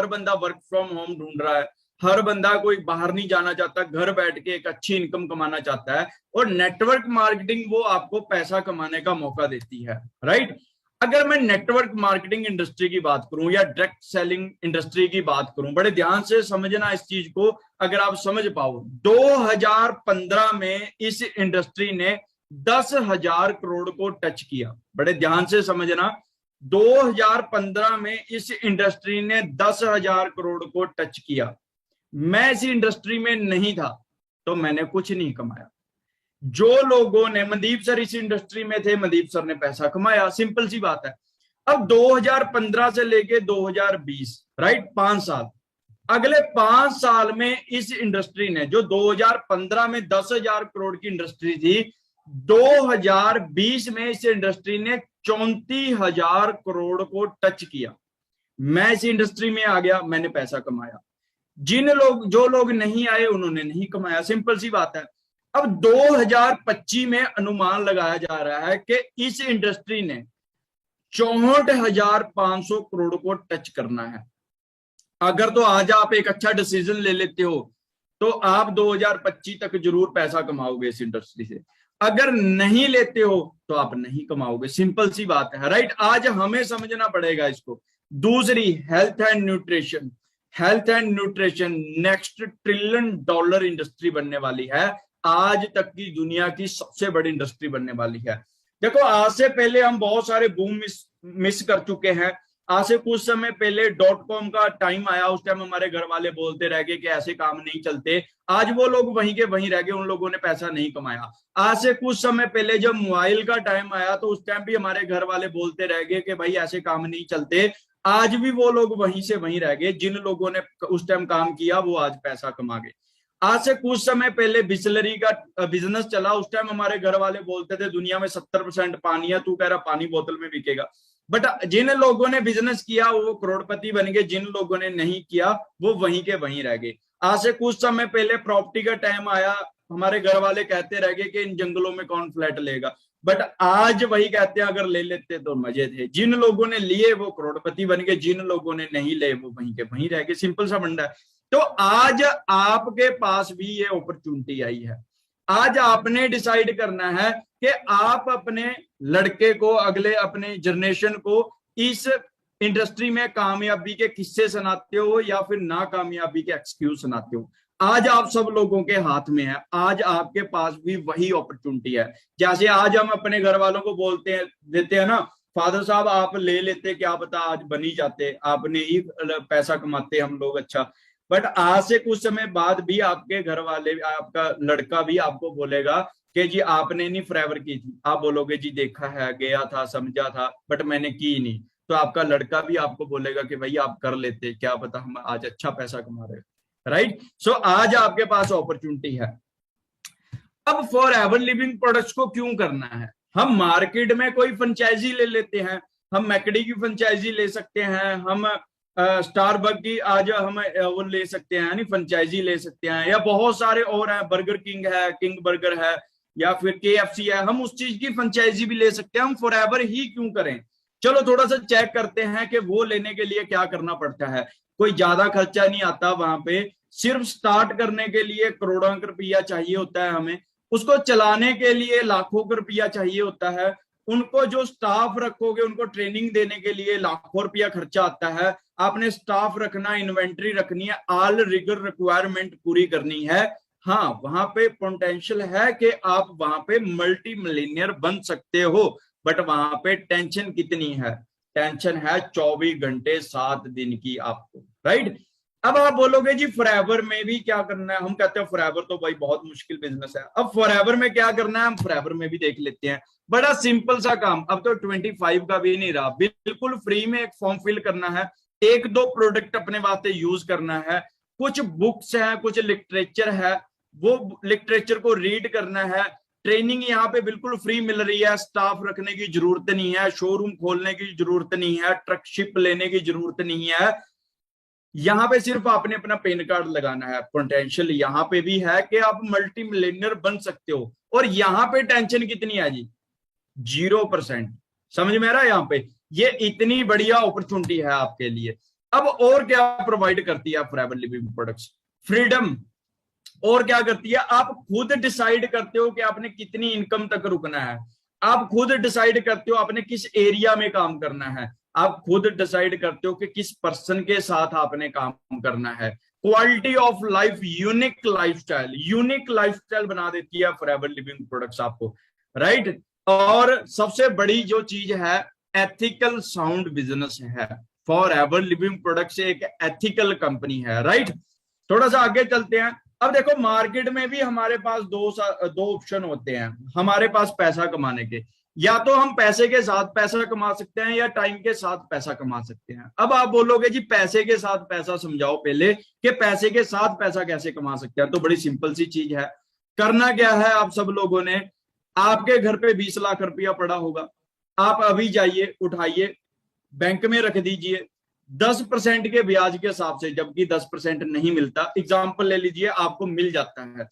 बंदा वर्क फ्रॉम होम ढूंढ रहा है, हर बंदा कोई बाहर नहीं जाना चाहता, घर बैठ के एक अच्छी इनकम कमाना चाहता है, और नेटवर्क मार्केटिंग वो आपको पैसा कमाने का मौका देती है, राइट। अगर मैं नेटवर्क मार्केटिंग इंडस्ट्री की बात करूं या डायरेक्ट सेलिंग इंडस्ट्री की बात करूं, बड़े ध्यान से समझना इस चीज को, अगर आप समझ पाओ। 2015 में इस इंडस्ट्री ने 10,000 करोड़ को टच किया, बड़े ध्यान से समझना। 2015 में इस इंडस्ट्री ने 10,000 करोड़ को टच किया। मैं इस इंडस्ट्री में नहीं था तो मैंने कुछ नहीं कमाया। जो लोगों ने, मनदीप सर इस इंडस्ट्री में थे, मनदीप सर ने पैसा कमाया, सिंपल सी बात है। अब 2015 से लेके 2020, राइट, 5 साल, अगले 5 साल में इस इंडस्ट्री ने, जो 2015 में 10,000 करोड़ की इंडस्ट्री थी, 2020 में इस इंडस्ट्री ने 34,000 करोड़ को टच किया। मैं इस इंडस्ट्री में आ गया, मैंने पैसा कमाया। जो लोग नहीं आए उन्होंने नहीं कमाया, सिंपल सी बात है। अब 2025 में अनुमान लगाया जा रहा है कि इस इंडस्ट्री ने 64,500 करोड़ को टच करना है। अगर तो आज आप एक अच्छा डिसीजन ले लेते हो तो आप 2025 तक जरूर पैसा कमाओगे इस इंडस्ट्री से। अगर नहीं लेते हो तो आप नहीं कमाओगे, सिंपल सी बात है, राइट। आज हमें समझना पड़ेगा इसको। दूसरी, health and nutrition. Health and nutrition next trillion dollar industry बनने वाली है, आज तक की दुनिया की सबसे बड़ी इंडस्ट्री बनने वाली है। देखो, आज से पहले हम बहुत सारे बूम मिस कर चुके हैं। आज से कुछ समय पहले .com का टाइम आया, उस टाइम हमारे घर वाले बोलते रह गए कि ऐसे काम नहीं चलते। आज वो लोग वहीं के वहीं रह गए, उन लोगों ने पैसा नहीं कमाया। आज से कुछ समय पहले जब मोबाइल का टाइम आया तो उस टाइम भी हमारे घर वाले बोलते रह गए कि भाई ऐसे काम नहीं चलते। आज भी वो लोग वहीं से वहीं रह गए, जिन लोगों ने उस टाइम काम किया वो आज पैसा कमा गए। आज से कुछ समय पहले बिस्लरी का बिजनेस चला, उस टाइम हमारे घर वाले बोलते थे दुनिया में 70% पानी है, तू कह रहा पानी बोतल में बिकेगा। बट जिन लोगों ने बिजनेस किया वो करोड़पति बन गए, जिन लोगों ने नहीं किया वो वहीं के वहीं रह गए। आज से कुछ समय पहले प्रॉपर्टी का टाइम आया, हमारे घर वाले कहते रह गए कि इन जंगलों में कौन फ्लैट लेगा, बट आज वही कहते हैं अगर ले लेते तो मजे थे। जिन लोगों ने लिए वो करोड़पति बन गए, जिन लोगों ने नहीं लिए वो वहीं के वहीं रह गए, सिंपल सा फंडा है। तो आज आपके पास भी ये अपॉर्चुनिटी आई है। आज आपने डिसाइड करना है कि आप अपने लड़के को, अगले अपने जनरेशन को इस इंडस्ट्री में कामयाबी के किस्से सुनाते हो या फिर नाकामयाबी के एक्सक्यूज सुनाते हो। आज आप सब लोगों के हाथ में है, आज आपके पास भी वही अपॉर्चुनिटी है। जैसे आज हम अपने घर वालों को बोलते हैं, देते हैं ना, फादर साहब आप ले लेते, क्या पता आज बन ही जाते, आपने ही पैसा कमाते हम लोग, अच्छा। बट आज से कुछ समय बाद भी आपके घर वाले, आपका लड़का भी आपको बोलेगा कि जी आपने नहीं फॉरएवर की थी। आप बोलोगे जी देखा है, गया था, समझा था, बट मैंने की नहीं। तो आपका लड़का भी आपको बोलेगा कि भाई आप कर लेते, क्या पता हम आज अच्छा पैसा कमा रहे, राइट। सो आज आपके पास अपॉर्चुनिटी है। अब फॉरएवर लिविंग प्रोडक्ट्स को क्यों करना है? हम मार्केट में कोई फ्रेंचाइजी ले लेते हैं, हम मैकडी की फ्रेंचाइजी ले सकते हैं, हम स्टारबक की आज हम वो ले सकते हैं, यानी फ्रेंचाइजी ले सकते हैं, या बहुत सारे और हैं, बर्गर किंग है, किंग बर्गर है, या फिर KFC है, हम उस चीज की फ्रेंचाइजी भी ले सकते हैं। हम फॉरएवर ही क्यों करें? चलो थोड़ा सा चेक करते हैं कि वो लेने के लिए क्या करना पड़ता है। कोई ज्यादा खर्चा नहीं आता वहां पे, सिर्फ स्टार्ट करने के लिए करोड़ों रुपया चाहिए होता है हमें, उसको चलाने के लिए लाखों रुपया चाहिए होता है, उनको जो स्टाफ रखोगे उनको ट्रेनिंग देने के लिए लाखों रुपया खर्चा आता है। आपने स्टाफ रखना, इन्वेंट्री रखनी है, ऑल रिगर रिक्वायरमेंट पूरी करनी है। हाँ वहां पे पोटेंशियल है कि आप वहां पे मल्टी मिलियनियर बन सकते हो, बट वहां पे टेंशन कितनी है? टेंशन है 24 घंटे 7 दिन की आपको, राइट। अब आप बोलोगे जी फॉरएवर में भी क्या करना है? हम कहते हैं फॉरएवर तो भाई बहुत मुश्किल बिजनेस है। अब फॉरएवर में क्या करना है, हम फॉरएवर में भी देख लेते हैं। बड़ा सिंपल सा काम, अब तो 25 का भी नहीं रहा, बिल्कुल फ्री में एक फॉर्म फिल करना है, एक दो प्रोडक्ट अपने वास्ते यूज करना है, कुछ बुक्स है, कुछ लिटरेचर है, वो लिटरेचर को रीड करना है। ट्रेनिंग यहाँ पे बिल्कुल फ्री मिल रही है, स्टाफ रखने की जरूरत नहीं है, शोरूम खोलने की जरूरत नहीं है, ट्रकशिप लेने की जरूरत नहीं है। यहाँ पे सिर्फ आपने अपना पैन कार्ड लगाना है। पोटेंशियल यहाँ पे भी है कि आप मल्टी मिलियनर बन सकते हो, और यहाँ पे टेंशन कितनी है जी? 0%। समझ में आ रहा है? यहाँ पे ये इतनी बढ़िया अपॉर्चुनिटी है आपके लिए। अब और क्या प्रोवाइड करती है फॉरएवर लिविंग प्रोडक्ट्स? फ्रीडम। और क्या करती है? आप खुद डिसाइड करते हो कि आपने कितनी इनकम तक रुकना है, आप खुद डिसाइड करते हो आपने किस एरिया में काम करना है, आप खुद डिसाइड करते हो कि किस पर्सन के साथ आपने काम करना है। Quality of life, unique lifestyle बना देती है फॉरएवर लिविंग प्रोडक्ट्स आपको, राइट। और सबसे बड़ी जो चीज है, एथिकल साउंड बिजनेस है। फॉरएवर लिविंग प्रोडक्ट्स एक एथिकल कंपनी है, राइट। थोड़ा सा आगे चलते हैं। अब देखो मार्केट में भी हमारे पास दो ऑप्शन होते हैं हमारे पास पैसा कमाने के। या तो हम पैसे के साथ पैसा कमा सकते हैं, या टाइम के साथ पैसा कमा सकते हैं। अब आप बोलोगे जी पैसे के साथ पैसा समझाओ पहले, कि पैसे के साथ पैसा कैसे कमा सकते हैं। तो बड़ी सिंपल सी चीज है। करना क्या है, आप सब लोगों ने, आपके घर पे 20 लाख रुपया पड़ा होगा, आप अभी जाइए उठाइए, बैंक में रख दीजिए 10% के ब्याज के हिसाब से, जबकि 10% नहीं मिलता। एग्जाम्पल ले लीजिए आपको मिल जाता है,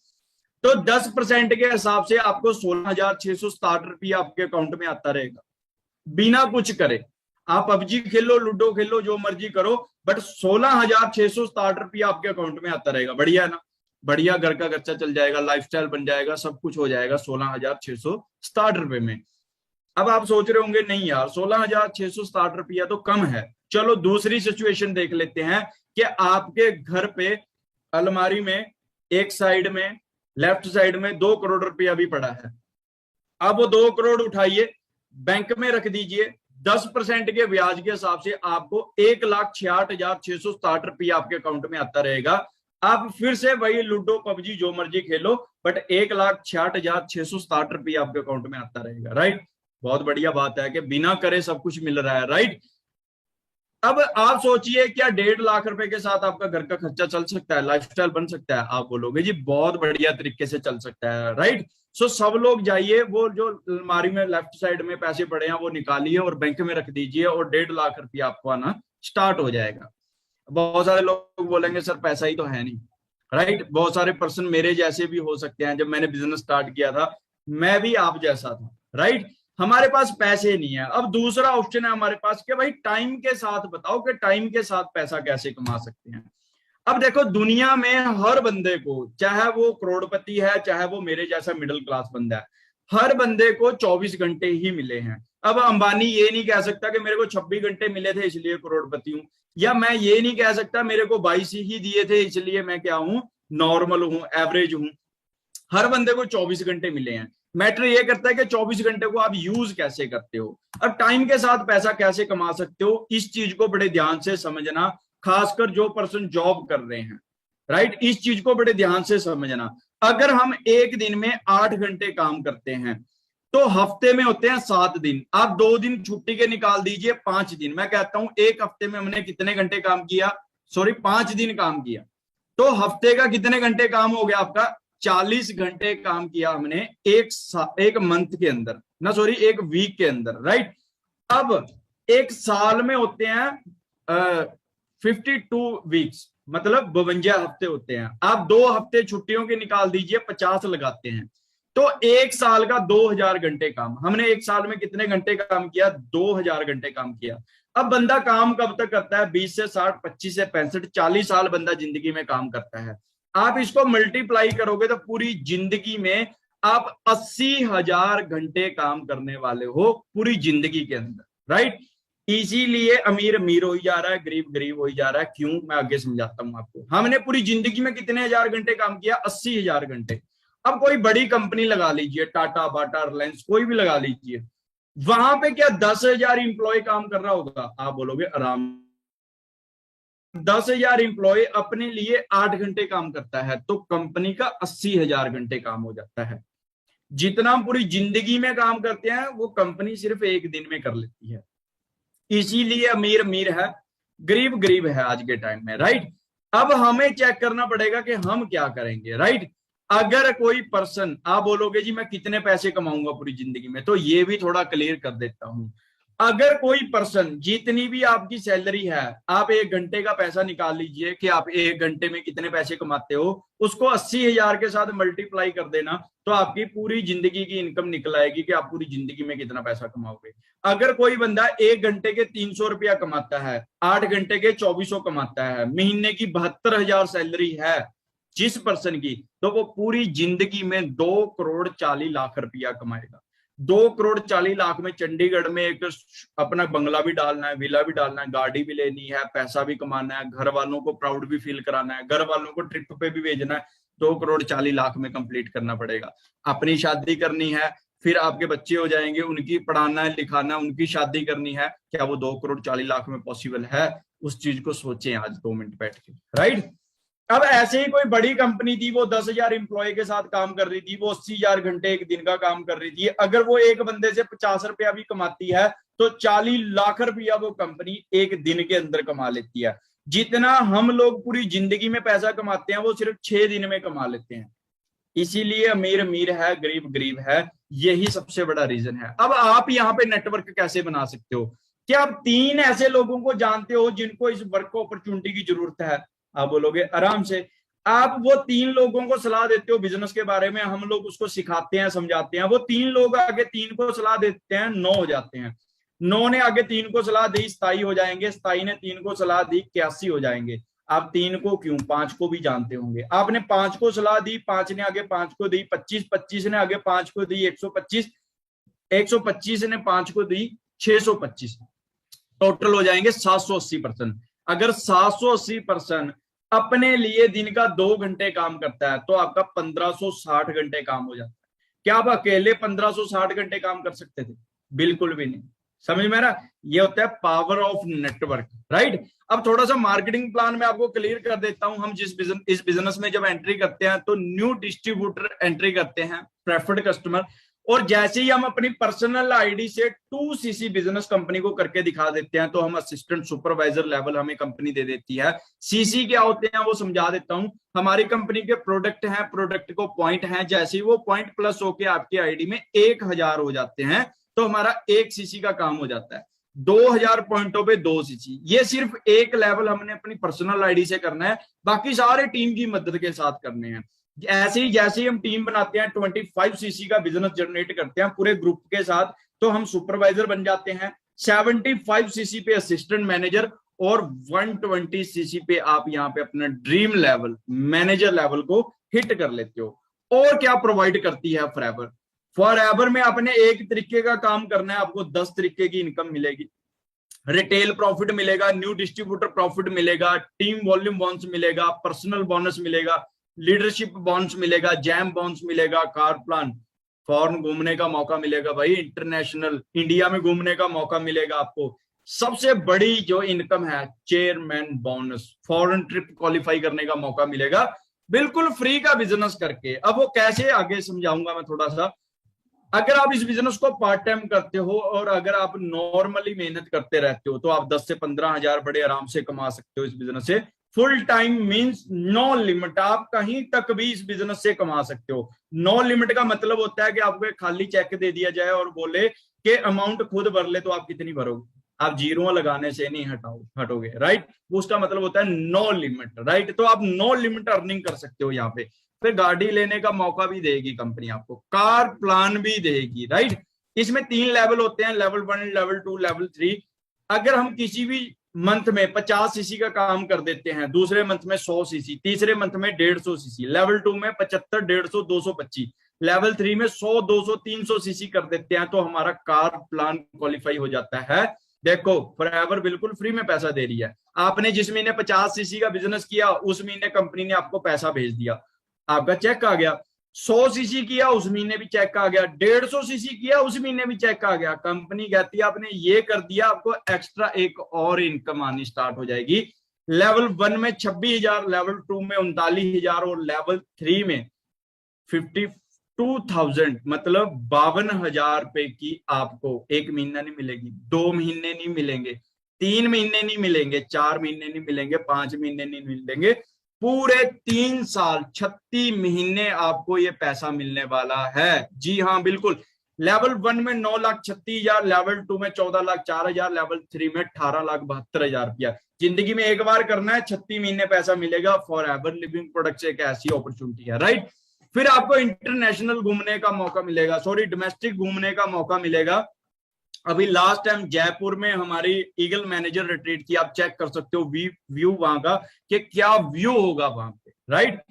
तो 10% के हिसाब से आपको 16,667 रुपया आपके अकाउंट में आता रहेगा, बिना कुछ करे। आप पबजी खेलो, लूडो खेलो, जो मर्जी करो, बट 16,667 रुपया आपके अकाउंट में आता रहेगा। बढ़िया है ना? बढ़िया, घर का खर्चा चल जाएगा, लाइफस्टाइल बन जाएगा, सब कुछ हो जाएगा 16,667 रुपए में। अब आप सोच रहे होंगे नहीं यार 16,667 रुपया तो कम है। चलो दूसरी सिचुएशन देख लेते हैं कि आपके घर पे अलमारी में एक साइड में, लेफ्ट साइड में 2 करोड़ रुपया भी पड़ा है। अब वो 2 करोड़ उठाइए, बैंक में रख दीजिए, 10% के ब्याज के हिसाब से आपको 1,66,667 रुपया आपके अकाउंट में आता रहेगा। आप फिर से वही लूडो पबजी जो मर्जी खेलो, बट 1,66,667 रुपया आपके अकाउंट में आता रहेगा, राइट। बहुत बढ़िया बात है कि बिना करे सब कुछ मिल रहा है, राइट। अब आप सोचिए क्या 1.5 लाख रुपए के साथ आपका घर का खर्चा चल सकता है, लाइफस्टाइल बन सकता है? आप बोलोगे जी बहुत बढ़िया तरीके से चल सकता है, राइट। सो सब लोग जाइए, वो जो अलमारी में लेफ्ट साइड में पैसे पड़े हैं वो निकालिए और बैंक में रख दीजिए, और 1.5 लाख रुपया आपको आना स्टार्ट हो जाएगा। बहुत सारे लोग बोलेंगे सर पैसा ही तो है नहीं, राइट। बहुत सारे पर्सन मेरे जैसे भी हो सकते हैं। जब मैंने बिजनेस स्टार्ट किया था मैं भी आप जैसा था, राइट। हमारे पास पैसे नहीं है। अब दूसरा ऑप्शन है हमारे पास कि भाई टाइम के साथ बताओ कि टाइम के साथ पैसा कैसे कमा सकते हैं। अब देखो दुनिया में हर बंदे को, चाहे वो करोड़पति है चाहे वो मेरे जैसा मिडिल क्लास बंदा है, हर बंदे को 24 घंटे ही मिले हैं। अब अंबानी ये नहीं कह सकता कि मेरे को 26 घंटे मिले थे इसलिए करोड़पति हूं, या मैं ये नहीं कह सकता मेरे को 22 ही दिए थे इसलिए मैं क्या हूं, नॉर्मल हूं, एवरेज हूं। हर बंदे को 24 घंटे मिले हैं। मैटर ये करता है कि 24 घंटे को आप यूज कैसे करते हो। अब टाइम के साथ पैसा कैसे कमा सकते हो, इस चीज को बड़े ध्यान से समझना, खासकर जो पर्सन जॉब कर रहे हैं, राइट। इस चीज को बड़े ध्यान से समझना। अगर हम एक दिन में 8 घंटे काम करते हैं तो हफ्ते में होते हैं 7 दिन। आप 2 दिन छुट्टी के निकाल दीजिए, 5 दिन। मैं कहता हूं एक हफ्ते में हमने कितने घंटे काम किया, सॉरी 5 दिन काम किया, तो हफ्ते का कितने घंटे काम हो गया आपका, 40 घंटे काम किया हमने एक मंथ के अंदर, ना सॉरी एक वीक के अंदर, राइट। अब एक साल में होते हैं 52 वीक्स, मतलब 52 हफ्ते होते हैं। आप 2 हफ्ते छुट्टियों के निकाल दीजिए, 50 लगाते हैं, तो एक साल का 2000 घंटे काम। हमने एक साल में कितने घंटे काम किया, 2000 घंटे काम किया। अब बंदा काम कब तक करता है, 20 से 60, 25 से 65, 40 साल बंदा जिंदगी में काम करता है। आप इसको मल्टीप्लाई करोगे तो पूरी जिंदगी में आप 80,000 घंटे काम करने वाले हो, पूरी जिंदगी के अंदर, राइट। इसीलिए अमीर अमीर हो ही जा रहा है, गरीब गरीब हो ही जा रहा है। क्यों, मैं आगे समझाता हूं आपको। हमने पूरी जिंदगी में कितने हजार घंटे काम किया? 80,000 घंटे। अब कोई बड़ी कंपनी लगा लीजिए, टाटा, बाटा, रिलायंस, कोई भी लगा लीजिए, वहां पे क्या 10,000 इंप्लॉय काम कर रहा होगा? आप बोलोगे आराम। 10,000 इंप्लॉय अपने लिए 8 घंटे काम करता है, तो कंपनी का 80,000 घंटे काम हो जाता है। जितना हम पूरी जिंदगी में काम करते हैं वो कंपनी सिर्फ एक दिन में कर लेती है। इसीलिए अमीर अमीर है, गरीब गरीब है आज के टाइम में, राइट। अब हमें चेक करना पड़ेगा कि हम क्या करेंगे, राइट। अगर कोई पर्सन, आप बोलोगे जी मैं कितने पैसे कमाऊंगा पूरी जिंदगी में, तो ये भी थोड़ा क्लियर कर देता हूं। अगर कोई पर्सन, जितनी भी आपकी सैलरी है, आप 1 घंटे का पैसा निकाल लीजिए कि आप 1 घंटे में कितने पैसे कमाते हो, उसको 80,000 के साथ मल्टीप्लाई कर देना, तो आपकी पूरी जिंदगी की इनकम निकल आएगी कि आप पूरी जिंदगी में कितना पैसा कमाओगे। अगर कोई बंदा 1 घंटे के 300 रुपया कमाता है, 8 घंटे के 2400 कमाता है, महीने की 72,000 सैलरी है जिस पर्सन की, तो वो पूरी जिंदगी में 2,40,00,000 रुपया कमाएगा। 2,40,00,000 में चंडीगढ़ में एक अपना बंगला भी डालना है, विला भी डालना है, गाड़ी भी लेनी है, पैसा भी कमाना है, घर वालों को प्राउड भी फील कराना है, घर वालों को ट्रिप पे भी भेजना है। 2,40,00,000 में कंप्लीट करना पड़ेगा। अपनी शादी करनी है, फिर आपके बच्चे हो जाएंगे, उनकी पढ़ाना है, लिखाना, उनकी शादी करनी है। क्या वो 2,40,00,000 में पॉसिबल है? उस चीज को सोचें आज 2 मिनट बैठ के, राइट। अब ऐसे ही कोई बड़ी कंपनी थी, वो 10,000 इंप्लॉय के साथ काम कर रही थी, वो 80,000 घंटे एक दिन का काम कर रही थी। अगर वो एक बंदे से 50 रुपया भी कमाती है, तो 40,00,000 रुपया वो कंपनी एक दिन के अंदर कमा लेती है। जितना हम लोग पूरी जिंदगी में पैसा कमाते हैं, वो सिर्फ 6 दिन में कमा लेते हैं। इसीलिए अमीर अमीर है, गरीब गरीब है, यही सबसे बड़ा रीजन है। अब आप यहाँ पे नेटवर्क कैसे बना सकते हो? क्या आप 3 ऐसे लोगों को जानते हो जिनको इस वर्क अपॉर्चुनिटी की जरूरत है? आप बोलोगे आराम से। आप वो 3 लोगों को सलाह देते हो बिजनेस के बारे में, हम लोग उसको सिखाते हैं, समझाते हैं, वो 3 लोग आगे 3 को सलाह देते हैं, 9 हो जाते हैं। 9 ने आगे 3 को सलाह दी, 27 हो जाएंगे। 27 ने 3 को सलाह दी, 81 हो जाएंगे। आप 3 को क्यों, 5 को भी जानते होंगे। आपने 5 को सलाह दी, 5 ने आगे 5 को दी, 25, 25 ने आगे 5 को दी, 125, 125 ने 5 को दी, 625। टोटल हो जाएंगे 780%। अगर 780% अपने लिए दिन का 2 घंटे काम करता है, तो आपका 1560 घंटे काम हो जाता है। क्या आप अकेले 1560 घंटे काम कर सकते थे? बिल्कुल भी नहीं। समझ में ना? ये होता है पावर ऑफ नेटवर्क, राइट। अब थोड़ा सा मार्केटिंग प्लान में आपको क्लियर कर देता हूं। हम इस बिजनेस में जब एंट्री करते हैं, तो न्यू डिस्ट्रीब्यूटर एंट्री करते हैं, प्रेफर्ड कस्टमर। और जैसे ही हम अपनी पर्सनल आईडी से 2cc बिजनेस कंपनी को करके दिखा देते हैं, तो हम असिस्टेंट सुपरवाइजर लेवल हमें कंपनी दे देती है। सीसी क्या होते हैं वो समझा देता हूं। हमारी कंपनी के प्रोडक्ट हैं, प्रोडक्ट को पॉइंट हैं, जैसे ही वो पॉइंट प्लस होके आपकी आईडी में 1,000 हो जाते हैं, तो हमारा 1 सीसी का काम हो जाता है। 2,000 पॉइंटों पे 2 सीसी। ये सिर्फ एक लेवल हमने अपनी पर्सनल आईडी से करना है, बाकी सारे टीम की मदद के साथ करने हैं। ऐसे ही जैसे ही हम टीम बनाते हैं, 25 सीसी का बिजनेस जनरेट करते हैं पूरे ग्रुप के साथ, तो हम सुपरवाइजर बन जाते हैं। 75 सीसी पे असिस्टेंट मैनेजर, और 120 सीसी पे आप यहाँ पे अपना ड्रीम लेवल, मैनेजर लेवल को हिट कर लेते हो। और क्या प्रोवाइड करती है फॉरएवर? फॉरएवर में आपने एक तरीके का काम करना है, आपको 10 तरीके की इनकम मिलेगी। रिटेल प्रॉफिट मिलेगा, न्यू डिस्ट्रीब्यूटर प्रॉफिट मिलेगा, टीम वॉल्यूम बोनस मिलेगा, पर्सनल बोनस मिलेगा, लीडरशिप बोनस मिलेगा, जैम बोनस मिलेगा, कार प्लान, फॉरेन घूमने का मौका मिलेगा भाई, इंटरनेशनल, इंडिया में घूमने का मौका मिलेगा आपको। सबसे बड़ी जो इनकम है chairman bonus, foreign trip qualify करने का मौका मिलेगा, बिल्कुल फ्री का बिजनेस करके। अब वो कैसे आगे समझाऊंगा मैं थोड़ा सा। अगर आप इस बिजनेस को पार्ट टाइम करते हो, और अगर आप नॉर्मली मेहनत करते रहते हो, तो आप 10 से 15,000 बड़े आराम से कमा सकते हो इस बिजनेस से। Full time means no limit, आप कहीं तक भी इस बिजनेस से कमा सकते हो। नो लिमिट का मतलब होता है कि आपको एक खाली चेक दे दिया जाए और बोले कि अमाउंट खुद भर ले, तो आप कितनी भरोगे? आप जीरो लगाने से नहीं हटोगे, राइट। उसका मतलब होता है नो लिमिट, राइट। तो आप नो लिमिट अर्निंग कर सकते हो यहाँ पे। फिर गाड़ी लेने का मौका भी देगी कंपनी आपको, कार प्लान भी देगी, राइट। इसमें 3 लेवल होते हैं, लेवल 1, लेवल 2, लेवल 3। अगर हम किसी भी मंथ में 50 सीसी का काम कर देते हैं, दूसरे मंथ में 100 सीसी, तीसरे मंथ में 150 सीसी, लेवल 2 में 75, 150, 225, लेवल 3 में 100, 200, 300 सीसी कर देते हैं, तो हमारा कार प्लान क्वालिफाई हो जाता है देखो फॉरएवर बिल्कुल फ्री में पैसा दे रही है। आपने जिस महीने 50 सीसी का बिजनेस किया उस महीने कंपनी ने आपको पैसा भेज दिया, आपका चेक आ गया। 100 सीसी किया उस महीने भी चेक आ गया, 150 सीसी किया उस महीने भी चेक आ गया। कंपनी कहती है आपने ये कर दिया, आपको एक्स्ट्रा एक और इनकम आनी स्टार्ट हो जाएगी। लेवल 1 में 26,000, लेवल 2 में 39,000 और लेवल 3 में 52,000, मतलब 52,000 रुपए की आपको एक महीना नहीं मिलेगी, 2 महीने नहीं मिलेंगे, 3 महीने नहीं मिलेंगे, 4 महीने नहीं मिलेंगे, 5 महीने नहीं मिलेंगे, पूरे 3 साल 36 महीने आपको ये पैसा मिलने वाला है। जी हाँ बिल्कुल। लेवल 1 में 9,36,000, लेवल 2 में 14,04,000, लेवल 3 में 18,72,000 रुपया। जिंदगी में एक बार करना है, 36 महीने पैसा मिलेगा। फॉरएवर लिविंग प्रोडक्ट्स एक ऐसी अपॉर्चुनिटी है, राइट। फिर आपको इंटरनेशनल घूमने का मौका मिलेगा, सॉरी डोमेस्टिक घूमने का मौका मिलेगा। अभी लास्ट टाइम जयपुर में हमारी ईगल मैनेजर रिट्रीट की, आप चेक कर सकते हो व्यू वहां का कि क्या व्यू होगा वहां पे, राइट।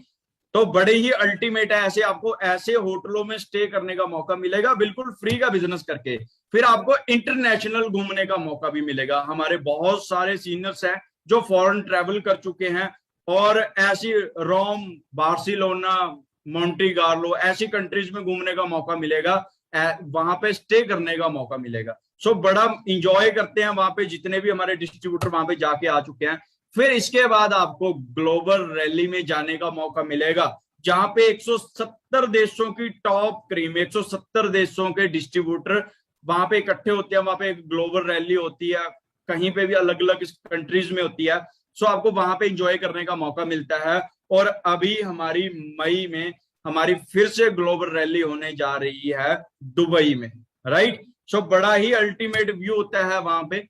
तो बड़े ही अल्टीमेट है, ऐसे आपको ऐसे होटलों में स्टे करने का मौका मिलेगा बिल्कुल फ्री का बिजनेस करके। फिर आपको इंटरनेशनल घूमने का मौका भी मिलेगा। हमारे बहुत सारे सीनियर्स हैं जो फॉरेन ट्रेवल कर चुके हैं और ऐसी रोम, बार्सिलोना, मोंटीगार्लो ऐसी कंट्रीज में घूमने का मौका मिलेगा, वहां पे स्टे करने का मौका मिलेगा। सो बड़ा इंजॉय करते हैं वहां पे, जितने भी हमारे डिस्ट्रीब्यूटर वहां पे जाके आ चुके हैं। फिर इसके बाद आपको ग्लोबल रैली में जाने का मौका मिलेगा, जहां पे 170 देशों की टॉप क्रीम, 170 देशों के डिस्ट्रीब्यूटर वहां पे इकट्ठे होते हैं। वहां पे एक ग्लोबल रैली होती है, कहीं पे भी अलग अलग कंट्रीज में होती है। सो आपको वहां पे इंजॉय करने का मौका मिलता है। और अभी हमारी मई में हमारी फिर से ग्लोबल रैली होने जा रही है दुबई में, राइट। सो बड़ा ही अल्टीमेट व्यू होता है वहां पे।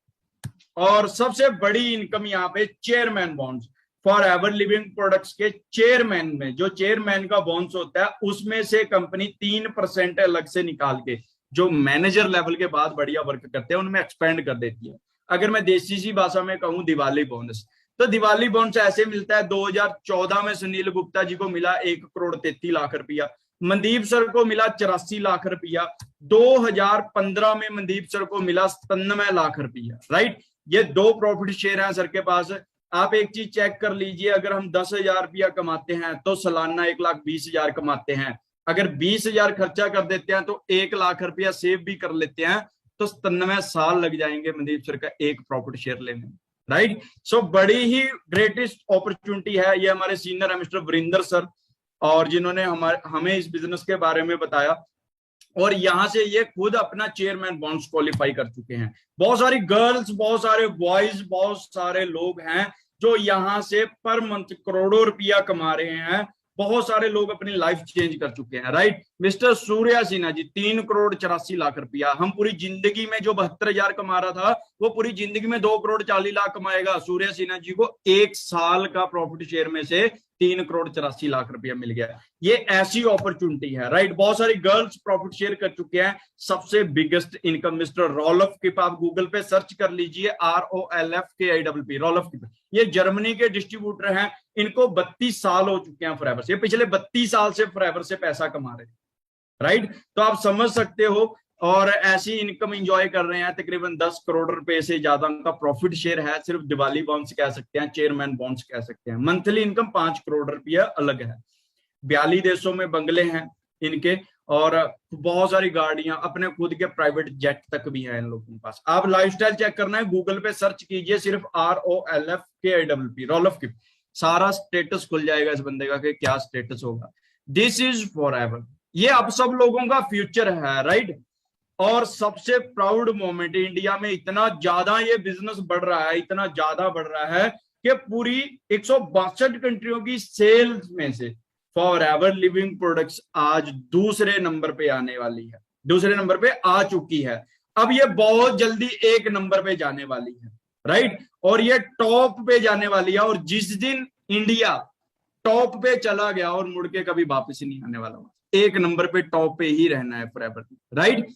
और सबसे बड़ी इनकम यहाँ पे chairman bonds, forever living products के चेयरमैन में जो चेयरमैन का बॉन्ड्स होता है उसमें से कंपनी 3% अलग से निकाल के जो मैनेजर लेवल के बाद बढ़िया वर्क करते हैं उनमें एक्सपेंड कर देती है। अगर मैं देसी सी भाषा में कहूं दिवाली बोनस, तो दिवाली बोनस ऐसे मिलता है। 2014 में सुनील गुप्ता जी को मिला 1,33,00,000 रुपया, मनदीप सर को मिला 84 लाख रुपया, 2015 में मनदीप सर को मिला 97 लाख रुपया, राइट। ये 2 प्रॉफिट शेयर हैं सर के पास। आप एक चीज चेक कर लीजिए, अगर हम 10,000 रुपया कमाते हैं तो सालाना 1,20,000 कमाते हैं। अगर 20,000 खर्चा कर देते हैं तो 1,00,000 रुपया सेव भी कर लेते हैं, तो 97 साल लग जाएंगे मनदीप सर का एक प्रॉफिट शेयर लेने में, राइट। सो बड़ी ही ग्रेटेस्ट अपॉर्चुनिटी है। ये हमारे सीनियर है मिस्टर वरिंदर सर, और जिन्होंने हमें इस बिजनेस के बारे में बताया, और यहां से ये खुद अपना चेयरमैन बॉन्ड्स क्वालिफाई कर चुके हैं। बहुत सारी गर्ल्स, बहुत सारे बॉयज, बहुत सारे लोग हैं जो यहां से पर मंथ करोड़ों रुपया कमा रहे हैं। बहुत सारे लोग अपनी लाइफ चेंज कर चुके हैं, राइट। मिस्टर सूर्या सिन्हा जी 3,84,00,000 रुपया, हम पूरी जिंदगी में जो 72,000 कमा रहा था वो पूरी जिंदगी में 2,40,00,000 कमाएगा। सूर्या सिन्हा जी को 1 साल का प्रॉफिट शेयर में से 3,84,00,000 रुपया मिल गया। ये ऐसी अपॉर्चुनिटी है, राइट। बहुत सारी गर्ल्स प्रॉफिट शेयर कर चुके हैं। सबसे बिगेस्ट इनकम मिस्टर रॉलफ किप, आप गूगल पे सर्च कर लीजिए, ROLFKIPP, रॉलफ किप। ये जर्मनी के डिस्ट्रीब्यूटर हैं, इनको 32 साल हो चुके हैं फॉरएवर से, पिछले 32 साल से फॉरएवर से पैसा कमा रहे हैं, राइट। तो आप समझ सकते हो, और ऐसी इनकम एंजॉय कर रहे हैं। तकरीबन 10 करोड़ रुपए से ज्यादा का प्रॉफिट शेयर है। सिर्फ दिवाली बॉन्ड्स कह सकते हैं, चेयरमैन बॉन्ड्स कह सकते हैं। मंथली इनकम 5 करोड़ रुपया अलग है। 42 देशों में बंगले हैं इनके, और बहुत सारी गाड़ियां, अपने खुद के प्राइवेट जेट तक भी है इन लोगों के पास। आप लाइफस्टाइल चेक करना है, गूगल पे सर्च कीजिए सिर्फ ROLFKIPP, रॉलफ किप, सारा स्टेटस खुल जाएगा इस बंदे का कि क्या स्टेटस होगा। दिस इज फॉरएवर, ये आप सब लोगों का फ्यूचर है, राइट। और सबसे प्राउड मोमेंट, इंडिया में इतना ज्यादा ये बिजनेस बढ़ रहा है, इतना ज्यादा बढ़ रहा है कि पूरी 162 कंट्रियों की सेल्स में से फॉरएवर लिविंग प्रोडक्ट्स आज दूसरे नंबर पे आने वाली है, दूसरे नंबर पे आ चुकी है। अब ये बहुत जल्दी 1 नंबर पे जाने वाली है, राइट। और ये टॉप पे जाने वाली है, और जिस दिन इंडिया टॉप पे चला गया और मुड़ के कभी वापस ही नहीं आने वाला, 1 नंबर पे टॉप पे ही रहना है फॉरएवर, राइट।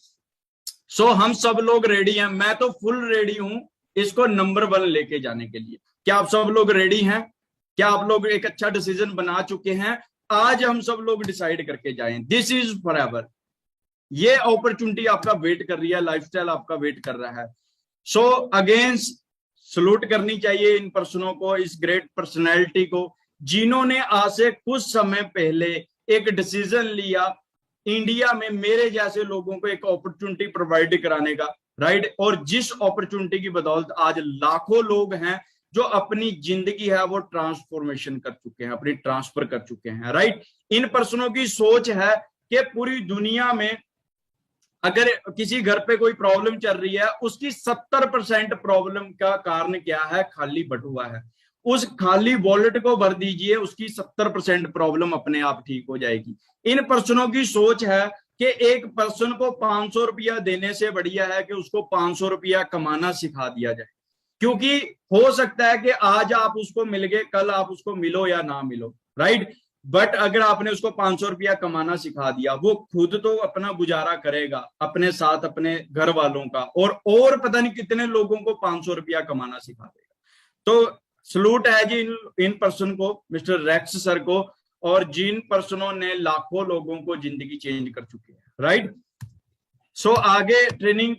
सो हम सब लोग रेडी हैं, मैं तो फुल रेडी हूं इसको नंबर 1 लेके जाने के लिए। क्या आप सब लोग रेडी हैं? क्या आप लोग एक अच्छा डिसीजन बना चुके हैं? आज हम सब लोग डिसाइड करके जाएं, दिस इज फॉरएवर। ये अपॉर्चुनिटी आपका वेट कर रही है, लाइफस्टाइल आपका वेट कर रहा है। सो अगेन सलूट करनी चाहिए इन पर्सनों को, इस ग्रेट पर्सनैलिटी को, जिन्होंने आज से कुछ समय पहले एक डिसीजन लिया इंडिया में मेरे जैसे लोगों को एक अपॉर्चुनिटी प्रोवाइड कराने का, राइट। और जिस अपॉर्चुनिटी की बदौलत आज लाखों लोग हैं जो अपनी जिंदगी है वो ट्रांसफॉर्मेशन कर चुके हैं, अपनी ट्रांसफर कर चुके हैं, राइट। इन पर्सनों की सोच है कि पूरी दुनिया में अगर किसी घर पे कोई प्रॉब्लम चल रही है, उसकी 70% प्रॉब्लम का कारण क्या है? खाली बटुआ है। उस खाली वॉलेट को भर दीजिए, उसकी 70% प्रॉब्लम अपने आप ठीक हो जाएगी। इन पर्सनों की सोच है कि एक पर्सन को 500 रुपया देने से बढ़िया है कि उसको 500 रुपया कमाना सिखा दिया जाए, क्योंकि हो सकता है कि आज आप उसको मिल गए, कल आप उसको मिलो या ना मिलो, राइट। बट अगर आपने उसको 500 रुपया कमाना सिखा दिया, वो खुद तो अपना गुजारा करेगा, अपने साथ अपने घर वालों का, और पता नहीं कितने लोगों को 500 रुपया कमाना सिखा देगा। तो सलूट है जी इन पर्सन को, मिस्टर रेक्स सर को, और जिन पर्सनों ने लाखों लोगों को जिंदगी चेंज कर चुके हैं, राइट। सो आगे ट्रेनिंग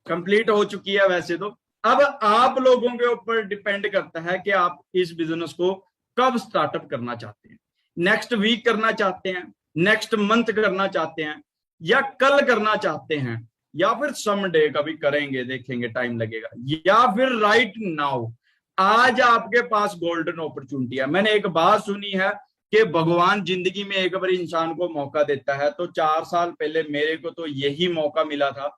कंप्लीट हो चुकी है वैसे तो। अब आप लोगों के ऊपर डिपेंड करता है कि आप इस बिजनेस को कब स्टार्टअप करना चाहते हैं। नेक्स्ट वीक करना चाहते हैं, नेक्स्ट मंथ करना चाहते हैं, या कल करना चाहते हैं, या फिर समडे कभी करेंगे, देखेंगे टाइम लगेगा, या फिर राइट नाउ। आज आपके पास गोल्डन अपॉर्चुनिटी है। मैंने एक बात सुनी है कि भगवान जिंदगी में एक बार इंसान को मौका देता है, तो 4 साल पहले मेरे को तो यही मौका मिला था,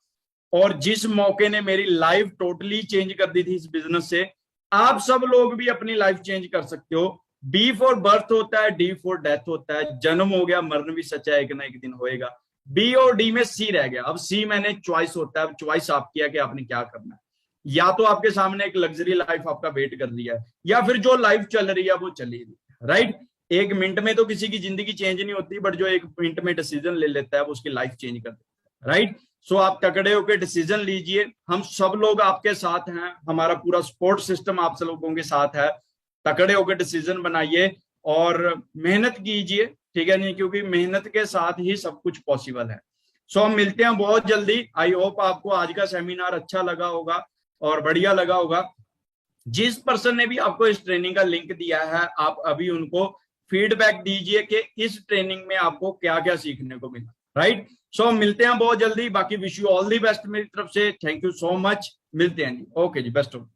और जिस मौके ने मेरी लाइफ टोटली चेंज कर दी थी इस बिजनेस से। आप सब लोग भी अपनी लाइफ चेंज कर सकते हो। बी फॉर बर्थ होता है, डी फॉर डेथ होता है। जन्म हो गया, मरण भी सच्चा है, एक ना एक दिन होएगा। बी और डी में सी रह गया। अब सी मैंने चॉइस होता है, चॉइस आपकी है कि आपने क्या करना है। या तो आपके सामने एक लग्जरी लाइफ आपका वेट कर रही है, या फिर जो लाइफ चल रही है वो चली रही है, राइट। एक मिनट में तो किसी की जिंदगी चेंज नहीं होती, बट जो एक मिनट में डिसीजन ले लेता है वो उसकी लाइफ चेंज कर देता है, राइट। सो आप तकड़े होकर डिसीजन लीजिए। हम सब लोग आपके साथ हैं, हमारा पूरा सपोर्ट सिस्टम आप सब लोगों के साथ है। तकड़े होकर डिसीजन बनाइए और मेहनत कीजिए, ठीक है नहीं, क्योंकि मेहनत के साथ ही सब कुछ पॉसिबल है। सो हम मिलते हैं बहुत जल्दी। आई होप आपको आज का सेमिनार अच्छा लगा होगा और बढ़िया लगा होगा। जिस पर्सन ने भी आपको इस ट्रेनिंग का लिंक दिया है, आप अभी उनको फीडबैक दीजिए कि इस ट्रेनिंग में आपको क्या क्या सीखने को मिला, राइट। सो मिलते हैं बहुत जल्दी। बाकी wish you all the best मेरी तरफ से। Thank you so much. मिलते हैं जी। ओके जी, बेस्ट ऑफ